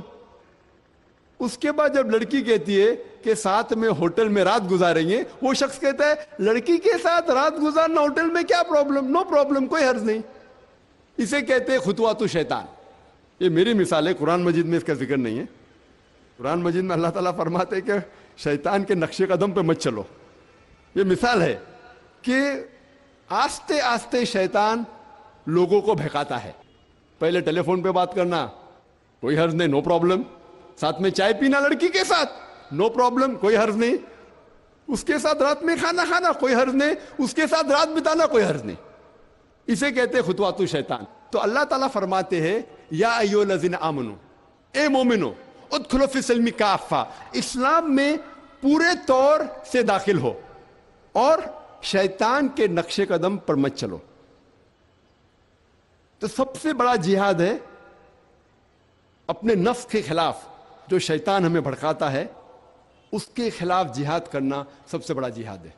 S1: اس کے بعد جب لڑکی کہتی ہے کہ ساتھ میں ہوٹل میں رات گزاریں گے، وہ شخص کہتا ہے لڑکی کے ساتھ رات گزارنا ہوٹل میں کیا پرابلم، نو پرابلم، کوئی حرج نہیں. اسے کہتے ہیں خطوات شیطان. یہ میری مثال ہے، قرآن مجید میں اس کا ذکر نہیں ہے. قرآن مجید میں اللہ تعالیٰ فرماتے ہیں کہ شیطان کے نقش قدم پہ مت چلو. یہ مثال ہے کہ آہستہ آہستہ شیطان لوگوں کو بہکاتا ہے. پہلے ٹیلی فون پہ بات کرنا کوئی حرج نہیں، نو پرابلم. ساتھ میں چائے پینا لڑکی کے ساتھ نو پرابلم، کوئی حرج نہیں. اس کے ساتھ رات میں کھانا کھانا کوئی حرج نہیں. اس کے ساتھ رات بتانا کوئی حرج نہیں. اسے کہتے خطوات شیطان. تو اللہ تعالیٰ فرماتے ہیں یا ایھا الذین آمنو، اے مومنو، ادخلوا فی السلم کافہ، اسلام میں پورے طور سے داخل ہو اور شیطان کے نقش قدم پر مت چلو. تو سب سے بڑا جہاد ہے اپنے نفس کے خلاف، جو شیطان ہمیں بھڑکاتا ہے اس کے خلاف جہاد کرنا سب سے بڑا جہاد ہے.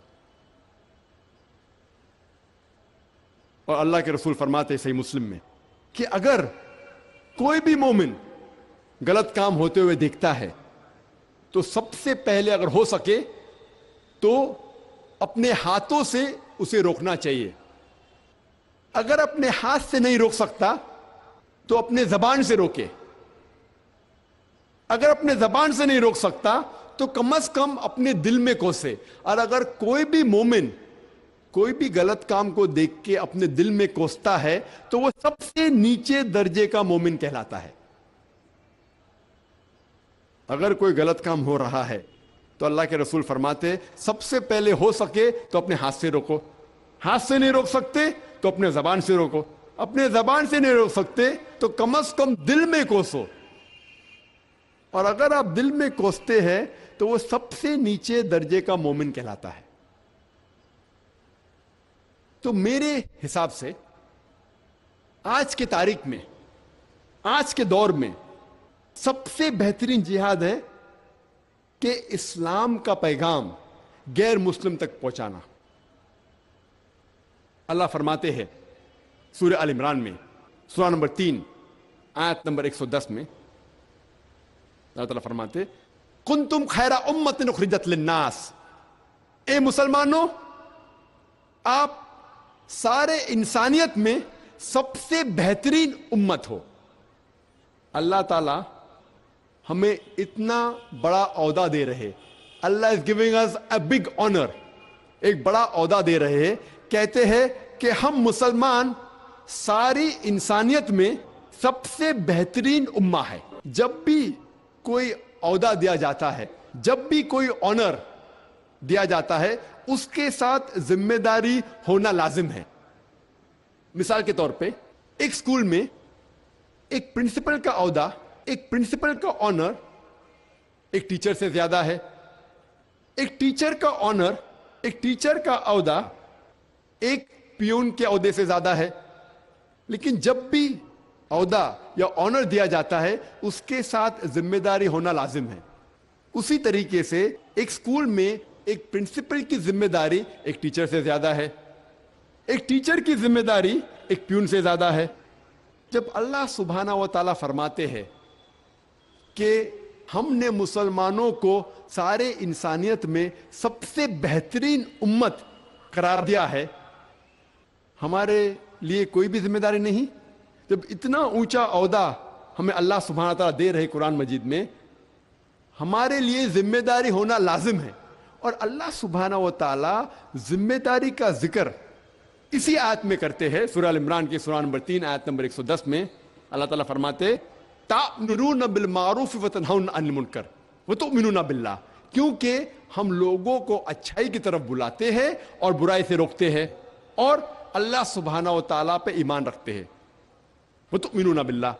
S1: اور اللہ کے رسول فرماتے ہیں صحیح مسلم میں کہ اگر کوئی بھی مومن غلط کام ہوتے ہوئے دیکھتا ہے تو سب سے پہلے اگر ہو سکے تو اپنے ہاتھوں سے اسے روکنا چاہیے. اگر اپنے ہاتھ سے نہیں روک سکتا تو اپنے زبان سے روکے. اگر اپنے زبان سے نہیں روک سکتا تو کم از کم اپنے دل میں کوسے. اور اگر کوئی بھی مومن کوئی بھی غلط کام کو دیکھ کے اپنے دل میں کوستا ہے تو وہ سب سے نیچے درجے کا مومن کہلاتا ہے. اگر کوئی غلط کام ہو رہا ہے تو اللہ کے رسول فرماتے سب سے پہلے ہو سکے تو اپنے ہاتھ سے روکو. ہاتھ سے نہیں روک سکتے تو اپنے زبان سے روکو. اپنے زبان سے نہیں روک سکتے تو کم از کم دل میں کوسو. اور اگر آپ دل میں کوستے ہیں تو وہ سب سے نیچے درجے کا مومن کہلاتا ہے. تو میرے حساب سے آج کے تاریخ میں، آج کے دور میں سب سے بہترین جہاد ہے کہ اسلام کا پیغام غیر مسلم تک پہنچانا. اللہ فرماتے ہیں سورہ آل عمران میں سورہ نمبر 3 آیت نمبر 110 میں اللہ تعالیٰ فرماتے کنتم خیر امۃ اخرجت للناس، اے مسلمانوں آپ سارے انسانیت میں سب سے بہترین امت ہو. اللہ تعالیٰ ہمیں اتنا بڑا عہدہ دے رہے. اللہ is giving us a big honor، ایک بڑا عہدہ دے رہے. کہتے ہیں کہ ہم مسلمان ساری انسانیت میں سب سے بہترین امہ ہے. جب بھی کوئی عہدہ دیا جاتا ہے، جب بھی کوئی آنر دیا جاتا ہے، اس کے ساتھ ذمہ داری ہونا لازم ہے. مثال کے طور پہ ایک اسکول میں ایک پرنسپل کا عہدہ، ایک پرنسپل کا آنر ایک ٹیچر سے زیادہ ہے. ایک ٹیچر کا آنر، ایک ٹیچر کا عہدہ ایک پیون کے عہدے سے زیادہ ہے. لیکن جب بھی عہدہ یا آنر دیا جاتا ہے اس کے ساتھ ذمہ داری ہونا لازم ہے. اسی طریقے سے ایک اسکول میں ایک پرنسپل کی ذمہ داری ایک ٹیچر سے زیادہ ہے. ایک ٹیچر کی ذمہ داری ایک پیون سے زیادہ ہے. جب اللہ سبحانہ و تعالیٰ فرماتے ہیں کہ ہم نے مسلمانوں کو سارے انسانیت میں سب سے بہترین امت قرار دیا ہے، ہمارے لیے کوئی بھی ذمہ داری نہیں؟ جب اتنا اونچا عہدہ ہمیں اللہ سبحانہ تعالیٰ دے رہے قرآن مجید میں، ہمارے لیے ذمہ داری ہونا لازم ہے. اور اللہ سبحانہ و تعالیٰ ذمہ داری کا ذکر اسی آیت میں کرتے ہیں سورہ ال عمران کی سورہ نمبر 3 آیت نمبر 110 میں اللہ تعالیٰ فرماتے تأمرون بالمعروف وتنہون عن المنکر وتؤمنون باللہ، کیونکہ ہم لوگوں کو اچھائی کی طرف بلاتے ہیں اور برائی سے روکتے ہیں اور اللہ سبحانہ و تعالیٰ پہ ایمان رکھتے ہیں۔ وتؤمنون باللہ،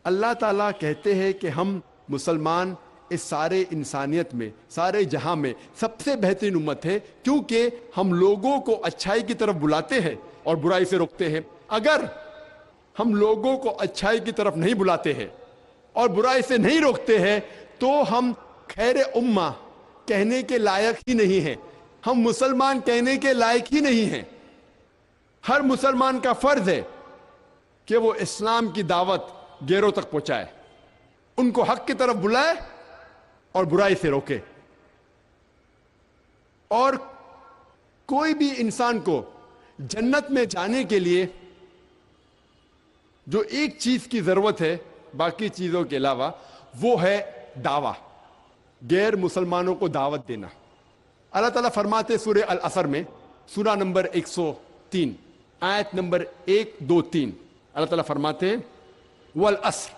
S1: اللہ تعالیٰ کہتے ہیں کہ ہم مسلمان اس سارے انسانیت میں، سارے جہاں میں سب سے بہترین امت ہے، کیونکہ ہم لوگوں کو اچھائی کی طرف بلاتے ہیں اور برائی سے روکتے ہیں۔ اگر ہم لوگوں کو اچھائی کی طرف نہیں بلاتے ہیں اور برائی سے نہیں روکتے ہیں تو ہم خیر امہ کہنے کے لائق ہی نہیں ہیں، ہم مسلمان کہنے کے لائق ہی نہیں ہیں۔ ہر مسلمان کا فرض ہے کہ وہ اسلام کی دعوت غیروں تک پہنچائے، ان کو حق کی طرف بلائے اور برائی سے روکے۔ اور کوئی بھی انسان کو جنت میں جانے کے لیے جو ایک چیز کی ضرورت ہے باقی چیزوں کے علاوہ، وہ ہے دعویٰ، غیر مسلمانوں کو دعوت دینا۔ اللہ تعالیٰ فرماتے سورہ العصر میں سورہ نمبر 103 آیت نمبر 1 2 3، اللہ تعالیٰ فرماتے ہیں والعصر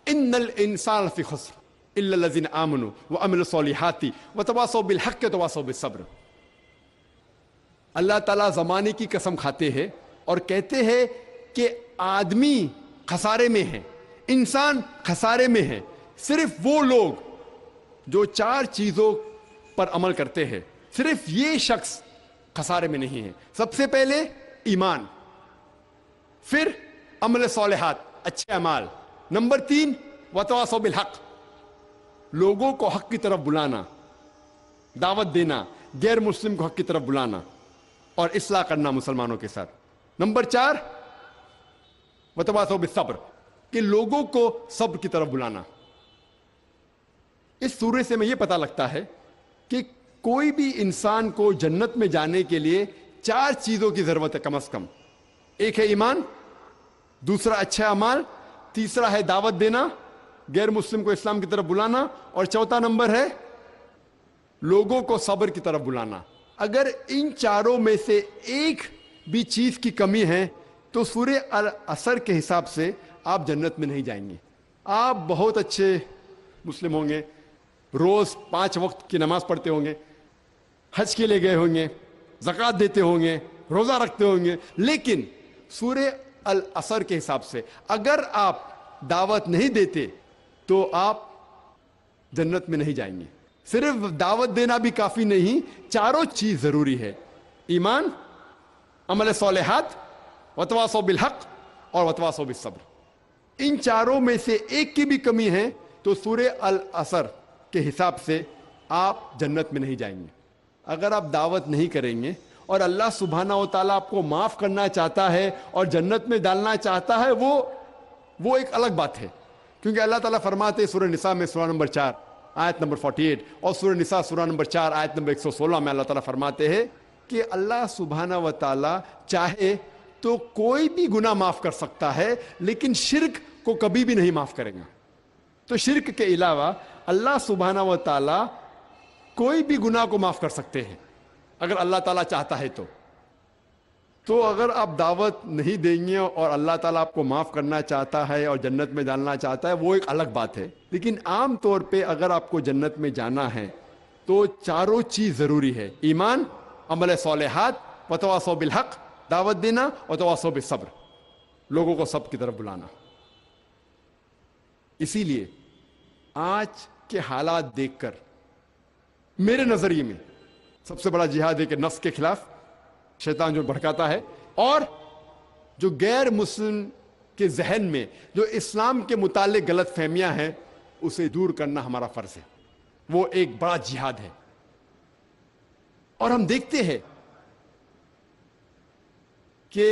S1: ان الانسان فی خسر الا الذین آمنوا وعملوا الصالحات وتواصوا بالحق وتواصوا بالصبر۔ اللہ تعالیٰ زمانے کی قسم کھاتے ہیں اور کہتے ہیں کہ آدمی خسارے میں ہے، انسان خسارے میں ہے، صرف وہ لوگ جو 4 چیزوں پر عمل کرتے ہیں، صرف یہ شخص خسارے میں نہیں ہے۔ سب سے پہلے ایمان، پھر عمل صالحات، اچھے اعمال، نمبر 3 وتواصوا بالحق، لوگوں کو حق کی طرف بلانا، دعوت دینا، غیر مسلم کو حق کی طرف بلانا اور اصلاح کرنا مسلمانوں کے ساتھ، نمبر 4 وتواصوا بالصبر، کہ لوگوں کو صبر کی طرف بلانا۔ اس سورے سے میں یہ پتہ لگتا ہے کہ کوئی بھی انسان کو جنت میں جانے کے لیے 4 چیزوں کی ضرورت ہے کم از کم۔ ایک ہے ایمان، دوسرا اچھے اعمال، تیسرا ہے دعوت دینا، غیر مسلم کو اسلام کی طرف بلانا، اور چوتھا نمبر ہے لوگوں کو صبر کی طرف بلانا۔ اگر ان چاروں میں سے ایک بھی چیز کی کمی ہے تو سورہ العصر کے حساب سے آپ جنت میں نہیں جائیں گے۔ آپ بہت اچھے مسلم ہوں گے، روز 5 وقت کی نماز پڑھتے ہوں گے، حج کے لیے گئے ہوں گے، زکوٰۃ دیتے ہوں گے، روزہ رکھتے ہوں گے، لیکن سورہ العصر کے حساب سے اگر آپ دعوت نہیں دیتے تو آپ جنت میں نہیں جائیں گے۔ صرف دعوت دینا بھی کافی نہیں، چاروں چیز ضروری ہے، ایمان، عمل صالحات، وتواصوا بالحق اور وتواصوا بالصبر۔ ان چاروں میں سے ایک کی بھی کمی ہے تو سورہ العصر کے حساب سے آپ جنت میں نہیں جائیں گے۔ اگر آپ دعوت نہیں کریں گے اور اللہ سبحانہ و تعالیٰ آپ کو معاف کرنا چاہتا ہے اور جنت میں ڈالنا چاہتا ہے، وہ ایک الگ بات ہے، کیونکہ اللہ تعالیٰ فرماتے سورہ نساء میں سورہ نمبر 4 آیت نمبر 48 اور سورہ نساء سورہ نمبر 4 آیت نمبر 116 میں اللہ تعالیٰ فرماتے ہیں کہ اللہ سبحانہ و تعالیٰ چاہے تو کوئی بھی گناہ معاف کر سکتا ہے، لیکن شرک کو کبھی بھی نہیں معاف کرے گا۔ تو شرک کے علاوہ اللہ سبحانہ و تعالیٰ کوئی بھی گناہ کو معاف کر سکتے ہیں اگر اللہ تعالیٰ چاہتا ہے تو اگر آپ دعوت نہیں دیں گے اور اللہ تعالیٰ آپ کو معاف کرنا چاہتا ہے اور جنت میں ڈالنا چاہتا ہے، وہ ایک الگ بات ہے۔ لیکن عام طور پہ اگر آپ کو جنت میں جانا ہے تو چاروں چیز ضروری ہے، ایمان، عمل صالحات، وتواصوا بالحق، دعوت دینا، اور وتواصوا بالصبر، لوگوں کو سب کی طرف بلانا۔ اسی لیے آج کے حالات دیکھ کر میرے نظریے میں سب سے بڑا جہاد ہے کہ نفس کے خلاف شیطان جو بھڑکاتا ہے، اور جو غیر مسلم کے ذہن میں جو اسلام کے متعلق غلط فہمیاں ہیں اسے دور کرنا ہمارا فرض ہے۔ وہ ایک بڑا جہاد ہے، اور ہم دیکھتے ہیں کہ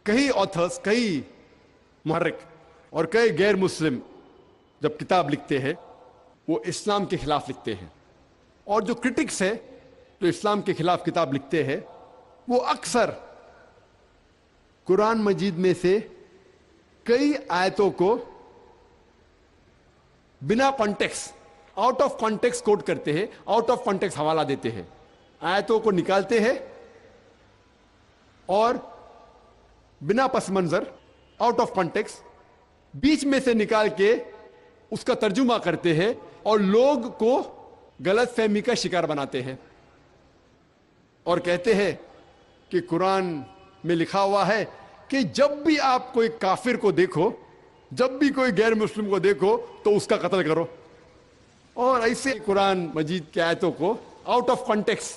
S1: کئی آتھرز، کئی محرک اور کئی غیر مسلم جب کتاب لکھتے ہیں وہ اسلام کے خلاف لکھتے ہیں، اور جو کرٹکس ہے جو اسلام کے خلاف کتاب لکھتے ہیں وہ اکثر قرآن مجید میں سے کئی آیتوں کو بنا کانٹیکس، آؤٹ آف کانٹیکس کوٹ کرتے ہیں، آؤٹ آف کانٹیکس حوالہ دیتے ہیں، آیتوں کو نکالتے ہیں اور بنا پس منظر آؤٹ آف کانٹیکس بیچ میں سے نکال کے اس کا ترجمہ کرتے ہیں اور لوگ کو غلط فہمی کا شکار بناتے ہیں اور کہتے ہیں کہ قرآن میں لکھا ہوا ہے کہ جب بھی آپ کوئی کافر کو دیکھو، جب بھی کوئی غیر مسلم کو دیکھو تو اس کا قتل کرو. اور ایسے قرآن مجید کی آیتوں کو آؤٹ آف کانٹیکس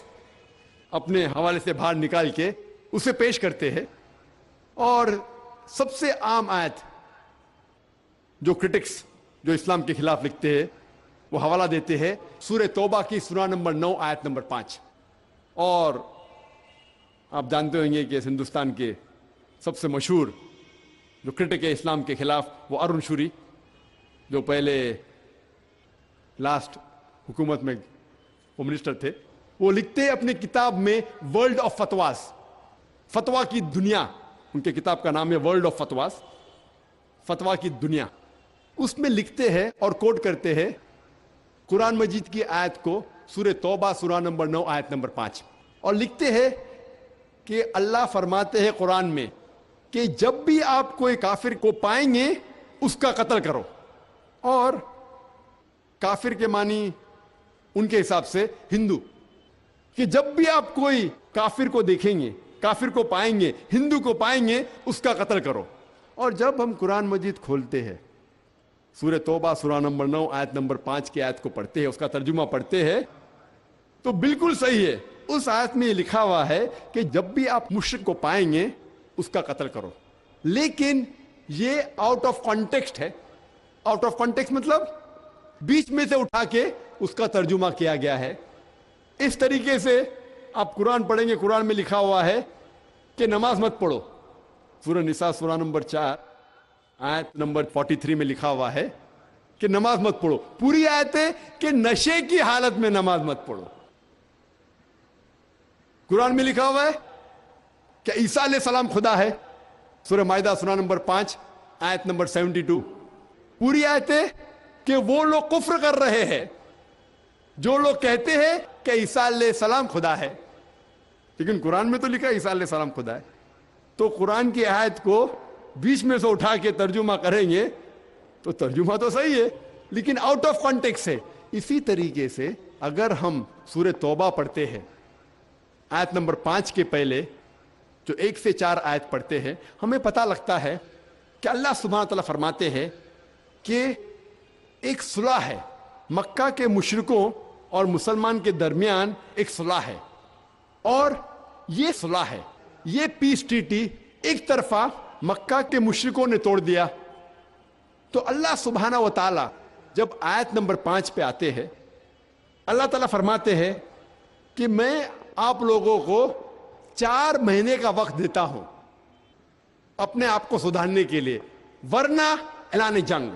S1: اپنے حوالے سے باہر نکال کے اسے پیش کرتے ہیں. اور سب سے عام آیت جو کرٹکس جو اسلام کے خلاف لکھتے ہیں وہ حوالہ دیتے ہیں سورہ توبہ کی سورہ نمبر 9 آیت نمبر 5. اور آپ جانتے ہوں گے کہ اس ہندوستان کے سب سے مشہور جو کرٹک ہے اسلام کے خلاف وہ ارون شوری، جو پہلے لاسٹ حکومت میں وہ منسٹر تھے. وہ لکھتے ہیں اپنی کتاب میں ورلڈ آف فتواز، فتوا کی دنیا، ان کے کتاب کا نام ہے ورلڈ آف فتواز، فتوا کی دنیا. اس میں لکھتے ہیں اور کوٹ کرتے ہیں قرآن مجید کی آیت کو سورہ توبہ سورہ نمبر 9 آیت نمبر 5، اور لکھتے ہیں کہ اللہ فرماتے ہیں قرآن میں کہ جب بھی آپ کوئی کافر کو پائیں گے اس کا قتل کرو. اور کافر کے معنی ان کے حساب سے ہندو، کہ جب بھی آپ کوئی کافر کو دیکھیں گے، کافر کو پائیں گے، ہندو کو پائیں گے، اس کا قتل کرو. اور جب ہم قرآن مجید کھولتے ہیں، سورہ توبہ سورہ نمبر 9 آیت نمبر 5 کی آیت کو پڑھتے ہیں، اس کا ترجمہ پڑھتے ہیں، تو بالکل صحیح ہے. اس آیت میں یہ لکھا ہوا ہے کہ جب بھی آپ مشرک کو پائیں گے اس کا قتل کرو. لیکن یہ آؤٹ آف کانٹیکسٹ ہے. آؤٹ آف کانٹیکسٹ مطلب بیچ میں سے اٹھا کے اس کا ترجمہ کیا گیا ہے. اس طریقے سے آپ قرآن پڑھیں گے، قرآن میں لکھا ہوا ہے کہ نماز مت پڑھو. سورہ نساء سورہ نمبر 4 آیت نمبر 43 میں لکھا ہوا ہے کہ نماز مت پڑھو. پوری آیت ہے کہ نشے کی حالت میں نماز مت پڑھو. قرآن میں لکھا ہوا ہے کہ عیسیٰ علیہ السلام خدا ہے، سورہ مائدہ سورہ نمبر 5 آیت نمبر 72. پوری آیت ہے کہ وہ لوگ کفر کر رہے ہیں جو لوگ کہتے ہیں کہ عیسیٰ علیہ السلام خدا ہے، لیکن قرآن میں تو لکھا ہے عیسیٰ علیہ السلام خدا ہے. تو قرآن کی آیت کو بیچ میں سے اٹھا کے ترجمہ کریں گے تو ترجمہ تو صحیح ہے لیکن آؤٹ آف کانٹیکسٹ ہے. اسی طریقے سے اگر ہم سورہ توبہ پڑھتے ہیں آیت نمبر 5 کے پہلے جو 1 سے 4 آیت پڑھتے ہیں، ہمیں پتہ لگتا ہے کہ اللہ سبحانہ تعالیٰ فرماتے ہیں کہ ایک صلح ہے، مکہ کے مشرکوں اور مسلمان کے درمیان ایک صلح ہے، اور یہ صلح ہے، یہ پیس ٹریٹی ایک طرفہ مکہ کے مشرکوں نے توڑ دیا. تو اللہ سبحانہ و تعالیٰ جب آیت نمبر 5 پہ آتے ہیں، اللہ تعالیٰ فرماتے ہیں کہ میں آپ لوگوں کو 4 مہینے کا وقت دیتا ہوں اپنے آپ کو سدھارنے کے لیے، ورنہ اعلان جنگ.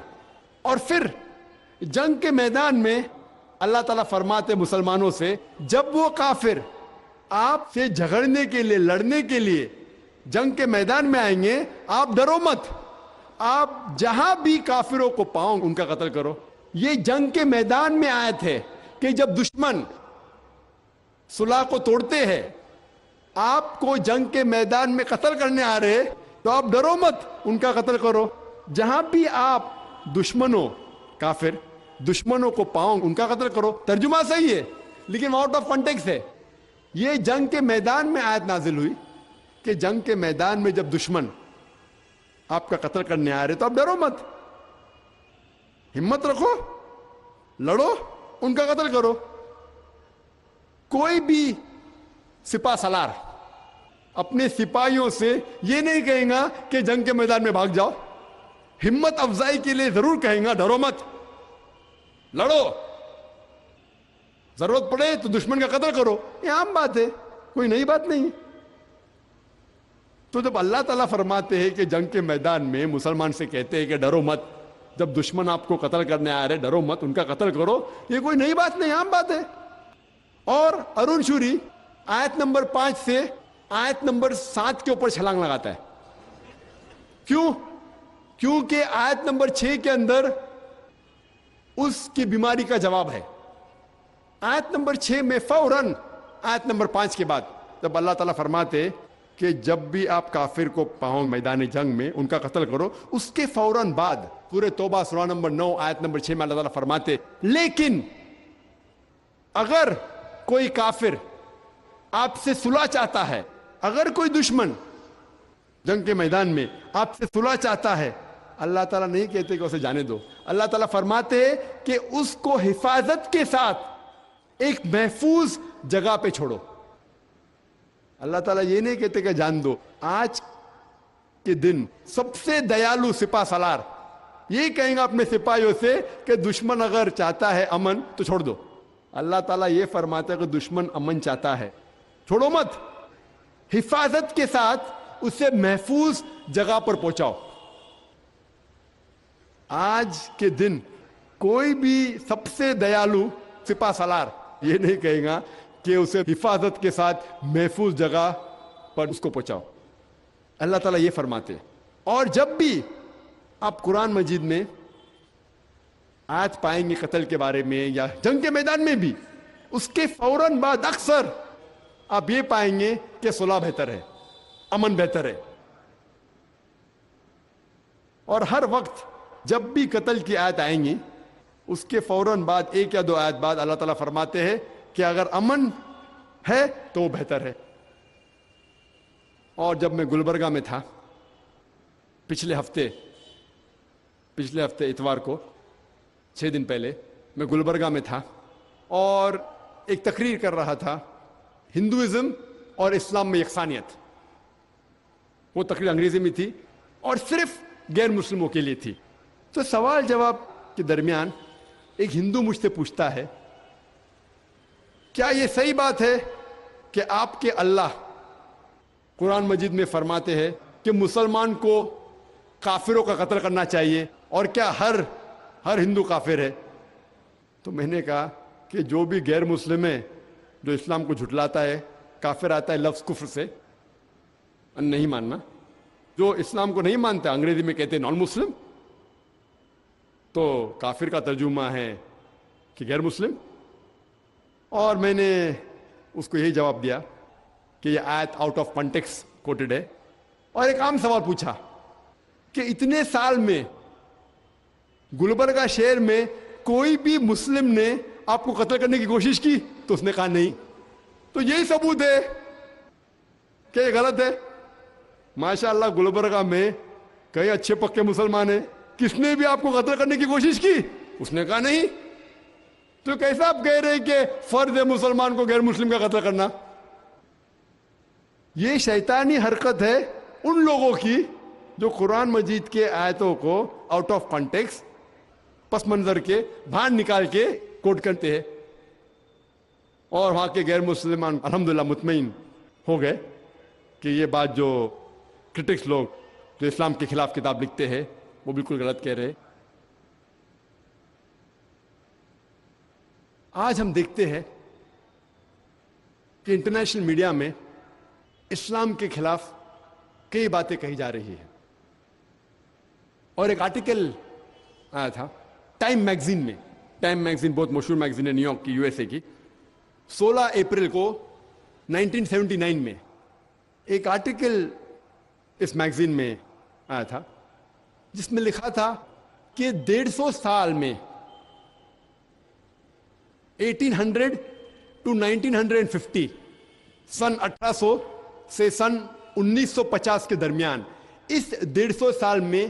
S1: اور پھر جنگ کے میدان میں اللہ تعالیٰ فرماتے مسلمانوں سے جب وہ کافر آپ سے جھگڑنے کے لیے، لڑنے کے لیے جنگ کے میدان میں آئیں گے، آپ ڈرو مت، آپ جہاں بھی کافروں کو پاؤ ان کا قتل کرو. یہ جنگ کے میدان میں آیت ہے کہ جب دشمن صلح کو توڑتے ہیں، آپ کو جنگ کے میدان میں قتل کرنے آ رہے تو آپ ڈرو مت، ان کا قتل کرو. جہاں بھی آپ دشمنوں، کافر دشمنوں کو پاؤ ان کا قتل کرو. ترجمہ صحیح ہے لیکن آؤٹ آف کانٹیکسٹ ہے. یہ جنگ کے میدان میں آیت نازل ہوئی کہ جنگ کے میدان میں جب دشمن آپ کا قتل کرنے آ رہے تو آپ ڈرو مت، ہمت رکھو، لڑو، ان کا قتل کرو. کوئی بھی سپاہ سالار اپنے سپاہیوں سے یہ نہیں کہیں گا کہ جنگ کے میدان میں بھاگ جاؤ. ہمت افزائی کے لیے ضرور کہیں گا ڈرو مت، لڑو، ضرورت پڑے تو دشمن کا قتل کرو. یہ عام بات ہے، کوئی نئی بات نہیں. تو جب اللہ تعالیٰ فرماتے ہیں کہ جنگ کے میدان میں مسلمان سے کہتے ہیں کہ ڈرو مت، جب دشمن آپ کو قتل کرنے آ رہے ڈرو مت، ان کا قتل کرو، یہ کوئی نئی بات نہیں، عام بات ہے. اور ارون شوری آیت نمبر 5 سے آیت نمبر 7 کے اوپر چھلانگ لگاتا ہے. کیوں؟ کیونکہ آیت نمبر 6 کے اندر اس کی بیماری کا جواب ہے. آیت نمبر 6 میں فوراً آیت نمبر 5 کے بعد جب اللہ تعالیٰ فرماتے کہ جب بھی آپ کافر کو پاؤں میدان جنگ میں ان کا قتل کرو، اس کے فوراً بعد سورہ توبہ سورہ نمبر 9 آیت نمبر 6 میں اللہ تعالیٰ فرماتے لیکن اگر کوئی کافر آپ سے صلح چاہتا ہے، اگر کوئی دشمن جنگ کے میدان میں آپ سے صلح چاہتا ہے، اللہ تعالیٰ نہیں کہتے کہ اسے جانے دو، اللہ تعالیٰ فرماتے ہیں کہ اس کو حفاظت کے ساتھ ایک محفوظ جگہ پہ چھوڑو۔ اللہ تعالیٰ یہ نہیں کہتے کہ جان دو۔ آج کے دن سب سے دیالو سپاہ سالار یہ کہیں گا اپنے سپاہیوں سے کہ دشمن اگر چاہتا ہے امن تو چھوڑ دو۔ اللہ تعالیٰ یہ فرماتا ہے کہ دشمن امن چاہتا ہے، چھوڑو مت، حفاظت کے ساتھ اسے محفوظ جگہ پر پہنچاؤ۔ آج کے دن کوئی بھی سب سے دیالو سپاہ سالار یہ نہیں کہے گا کہ اسے حفاظت کے ساتھ محفوظ جگہ پر اس کو پہنچاؤ۔ اللہ تعالیٰ یہ فرماتے ہیں۔ اور جب بھی آپ قرآن مجید میں آیت پائیں گے قتل کے بارے میں یا جنگ کے میدان میں بھی، اس کے فوراً بعد اکثر آپ یہ پائیں گے کہ صلح بہتر ہے، امن بہتر ہے۔ اور ہر وقت جب بھی قتل کی آیت آئیں گی اس کے فوراً بعد ایک یا دو آیت بعد اللہ تعالیٰ فرماتے ہیں کہ اگر امن ہے تو وہ بہتر ہے۔ اور جب میں گلبرگہ میں تھا پچھلے ہفتے اتوار کو 6 دن پہلے میں گلبرگہ میں تھا اور ایک تقریر کر رہا تھا ہندوازم اور اسلام میں یکسانیت۔ وہ تقریر انگریزی میں تھی اور صرف غیر مسلموں کے لیے تھی۔ تو سوال جواب کے درمیان ایک ہندو مجھ سے پوچھتا ہے کیا یہ صحیح بات ہے کہ آپ کے اللہ قرآن مجید میں فرماتے ہیں کہ مسلمان کو کافروں کا قتل کرنا چاہیے، اور کیا ہر ہندو کافر ہے؟ تو میں نے کہا کہ جو بھی غیر مسلم ہے، جو اسلام کو جھٹلاتا ہے، کافر آتا ہے لفظ کفر سے، نہیں ماننا، جو اسلام کو نہیں مانتا انگریزی میں کہتے ہیں نان مسلم، تو کافر کا ترجمہ ہے کہ غیر مسلم۔ اور میں نے اس کو یہی جواب دیا کہ یہ آیت آؤٹ آف کانٹیکسٹ کوٹڈ ہے، اور ایک عام سوال پوچھا کہ اتنے سال میں گلبرگہ شہر میں کوئی بھی مسلم نے آپ کو قتل کرنے کی کوشش کی؟ تو اس نے کہا نہیں۔ تو یہی ثبوت ہے کہ یہ غلط ہے۔ ماشاءاللہ گلبرگہ میں کئی اچھے پکے مسلمان ہیں، کس نے بھی آپ کو قتل کرنے کی کوشش کی؟ اس نے کہا نہیں۔ تو کیسا آپ کہہ رہے کہ فرض ہے مسلمان کو غیر مسلم کا قتل کرنا؟ یہ شیطانی حرکت ہے ان لوگوں کی جو قرآن مجید کے آیتوں کو آؤٹ آف کانٹیکسٹ، پس منظر کے باہر نکال کے کوٹ کرتے ہیں، اور وہاں کے غیر مسلمان الحمدللہ مطمئن ہو گئے کہ یہ بات جو کرٹکس لوگ جو اسلام کے خلاف کتاب لکھتے ہیں وہ بالکل غلط کہہ رہے۔ آج ہم دیکھتے ہیں کہ انٹرنیشنل میڈیا میں اسلام کے خلاف کئی باتیں کہی جا رہی ہیں، اور ایک آرٹیکل آیا تھا ٹائم میگزین میں۔ ٹائم میگزین بہت مشہور میگزین ہے، نیو یارک کی، USA کی۔ 16 اپریل کو 1979 میں ایک آرٹیکل اس میگزین میں آیا تھا جس میں لکھا تھا کہ 150 سال میں 1800 to 1950 سن 1800 سے سن 1950 کے درمیان اس 150 سال میں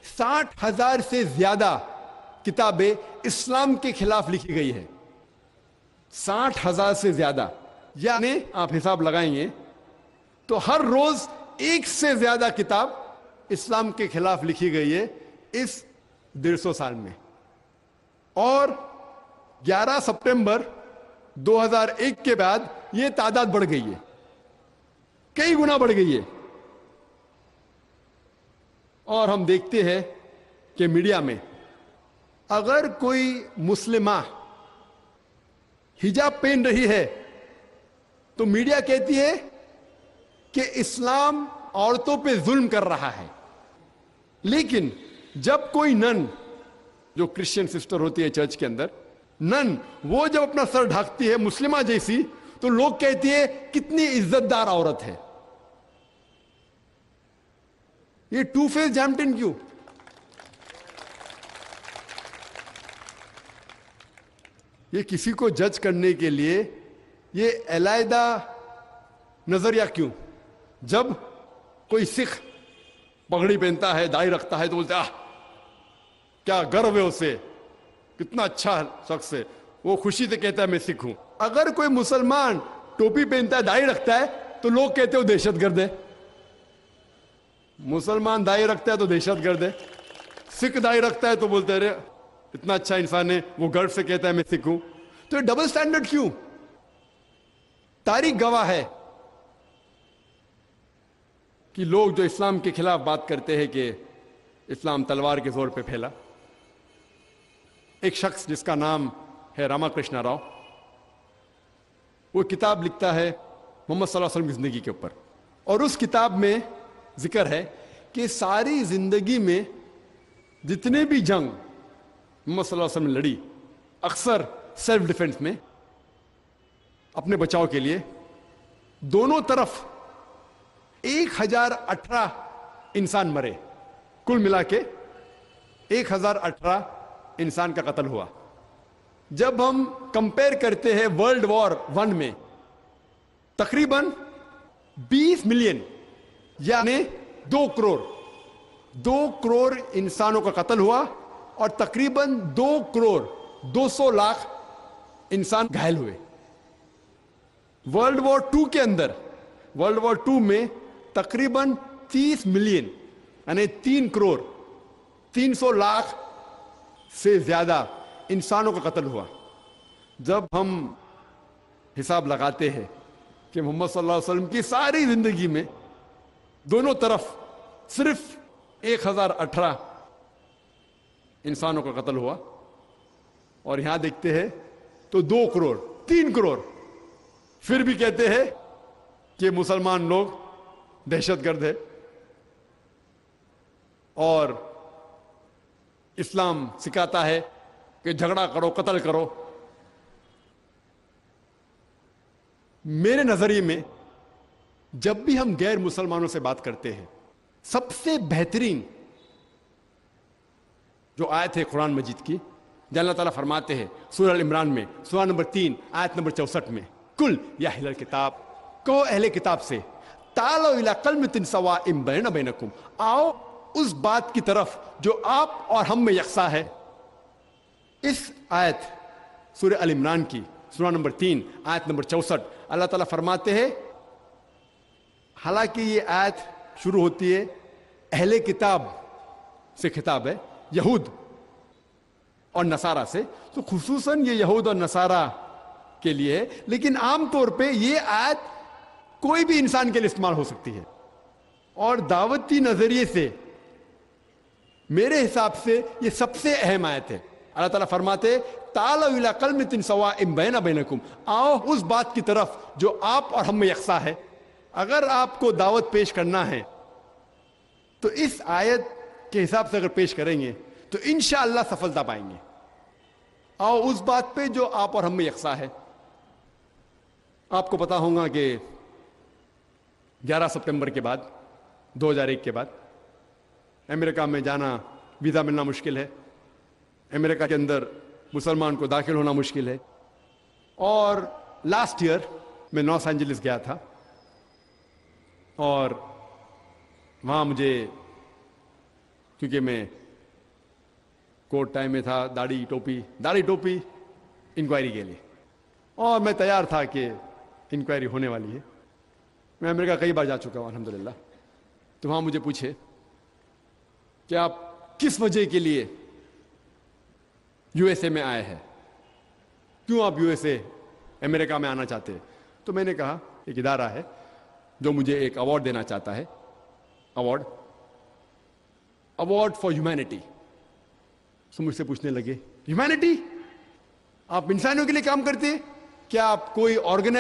S1: 60,000 سے زیادہ کتابیں اسلام کے خلاف لکھی گئی ہے۔ 60,000 سے زیادہ، یعنی آپ حساب لگائیں گے تو ہر روز ایک سے زیادہ کتاب اسلام کے خلاف لکھی گئی ہے اس 150 سال میں۔ اور 11 سپٹمبر 2001 کے بعد یہ تعداد بڑھ گئی ہے، کئی گنا بڑھ گئی ہے۔ اور ہم دیکھتے ہیں کہ میڈیا میں اگر کوئی مسلمہ حجاب پہن رہی ہے تو میڈیا کہتی ہے کہ اسلام عورتوں پہ ظلم کر رہا ہے، لیکن جب کوئی نن جو کرسچن سسٹر ہوتی ہے چرچ کے اندر، نن وہ جب اپنا سر ڈھانکتی ہے مسلمہ جیسی، تو لوگ کہتی ہے کتنی عزت دار عورت ہے۔ یہ ٹو فیس جیمٹن کیوں؟ یہ کسی کو جج کرنے کے لیے یہ علیحدہ نظریہ کیوں؟ جب کوئی سکھ پگڑی پہنتا ہے، داڑھی رکھتا ہے تو بولتے کیا گرو ہے اسے، کتنا اچھا شخص ہے، وہ خوشی سے کہتا ہے میں سکھ ہوں۔ اگر کوئی مسلمان ٹوپی پہنتا ہے، داڑھی رکھتا ہے تو لوگ کہتے ہیں وہ دہشت گرد ہے۔ مسلمان داڑھی رکھتا ہے تو دہشت گرد ہے، سکھ داڑھی رکھتا ہے تو بولتے ہیں اتنا اچھا انسان ہے، وہ گرو سے کہتا ہے میں سکھ ہوں۔ تو یہ ڈبل سٹینڈرڈ کیوں؟ تاریخ گواہ ہے کہ لوگ جو اسلام کے خلاف بات کرتے ہیں کہ اسلام تلوار کے زور پہ پھیلا، ایک شخص جس کا نام ہے راما کرشنا راؤ، وہ کتاب لکھتا ہے محمد صلی اللہ علیہ وسلم کی زندگی کے اوپر، اور اس کتاب میں ذکر ہے کہ ساری زندگی میں جتنے بھی جنگ محمد صلی اللہ علیہ وسلم نے لڑی، اکثر سیلف ڈیفنس میں، اپنے بچاؤ کے لیے، دونوں طرف 1018 انسان مرے، کل ملا کے 1018 انسان کا قتل ہوا۔ جب ہم کمپیئر کرتے ہیں ورلڈ وار 1 میں تقریباً 20 ملین یعنی 2 کروڑ انسانوں کا قتل ہوا، اور تقریباً 2 کروڑ 200 لاکھ انسان گھائل ہوئے۔ ورلڈ وار 2 کے اندر، ورلڈ وار 2 میں تقریباً 30 ملین یعنی 3 کروڑ 300 لاکھ سے زیادہ انسانوں کا قتل ہوا۔ جب ہم حساب لگاتے ہیں کہ محمد صلی اللہ علیہ وسلم کی ساری زندگی میں دونوں طرف صرف 1018 انسانوں کا قتل ہوا، اور یہاں دیکھتے ہیں تو 2 کروڑ 3 کروڑ، پھر بھی کہتے ہیں کہ مسلمان لوگ دہشت گرد ہے، اور اسلام سکھاتا ہے کہ جھگڑا کرو، قتل کرو۔ میرے نظریے میں جب بھی ہم غیر مسلمانوں سے بات کرتے ہیں، سب سے بہترین جو آیت ہے قرآن مجید کی، جہاں اللہ تعالیٰ فرماتے ہیں سورہ العمران میں، سورہ نمبر 3 آیت نمبر 64 میں، کل یا اہل الکتاب، کہو اہل کتاب سے، تعالوا الی کلمۃ سواء بیننا بینکم، آؤ اس بات کی طرف جو آپ اور ہم میں یکساں ہے۔ اس آیت سورہ العمران کی سورہ نمبر 3 آیت نمبر 64 اللہ تعالیٰ فرماتے ہیں، حالانکہ یہ آیت شروع ہوتی ہے اہل کتاب سے، خطاب ہے یہود اور نصارہ سے، تو خصوصاً یہ یہود اور نصارہ کے لیے ہے، لیکن عام طور پہ یہ آیت کوئی بھی انسان کے لیے استعمال ہو سکتی ہے، اور دعوتی نظریے سے میرے حساب سے یہ سب سے اہم آیت ہے۔ اللہ تعالیٰ فرماتے تعالوا الی کلمۃ سواء بیننا بینکم، آؤ اس بات کی طرف جو آپ اور ہم میں یکساں ہے۔ اگر آپ کو دعوت پیش کرنا ہے تو اس آیت کے حساب سے اگر پیش کریں گے تو انشاءاللہ سفلتا پائیں گے۔ آؤ اس بات پہ جو آپ اور ہم میں یکساں ہے۔ آپ کو پتا ہوگا کہ 11 سپتمبر کے بعد، 2001 کے بعد امریکہ میں جانا، ویزا ملنا مشکل ہے، امریکہ کے اندر مسلمان کو داخل ہونا مشکل ہے، اور لاسٹ ایئر میں لاس اینجلس گیا تھا، اور وہاں مجھے، کیونکہ میں کوٹ ٹائم میں تھا، داڑھی ٹوپی انکوائری کے لیے، اور میں تیار تھا کہ انکوائری ہونے والی ہے۔ میں امریکہ کئی بار جا چکا ہوں الحمدللہ۔ تو وہاں مجھے پوچھے کہ آپ کس وجہ کے لیے یو ایس اے میں آئے ہیں، کیوں آپ یو ایس اے امریکہ میں آنا چاہتے ہیں؟ تو میں نے کہا ایک ادارہ ہے جو مجھے ایک ایوارڈ دینا چاہتا ہے، ایوارڈ فار ہیومینٹی۔ سو مجھ سے پوچھنے لگے ہیومینٹی، آپ انسانوں کے لیے کام کرتے ہیں کیا؟ آپ کوئی آرگنائز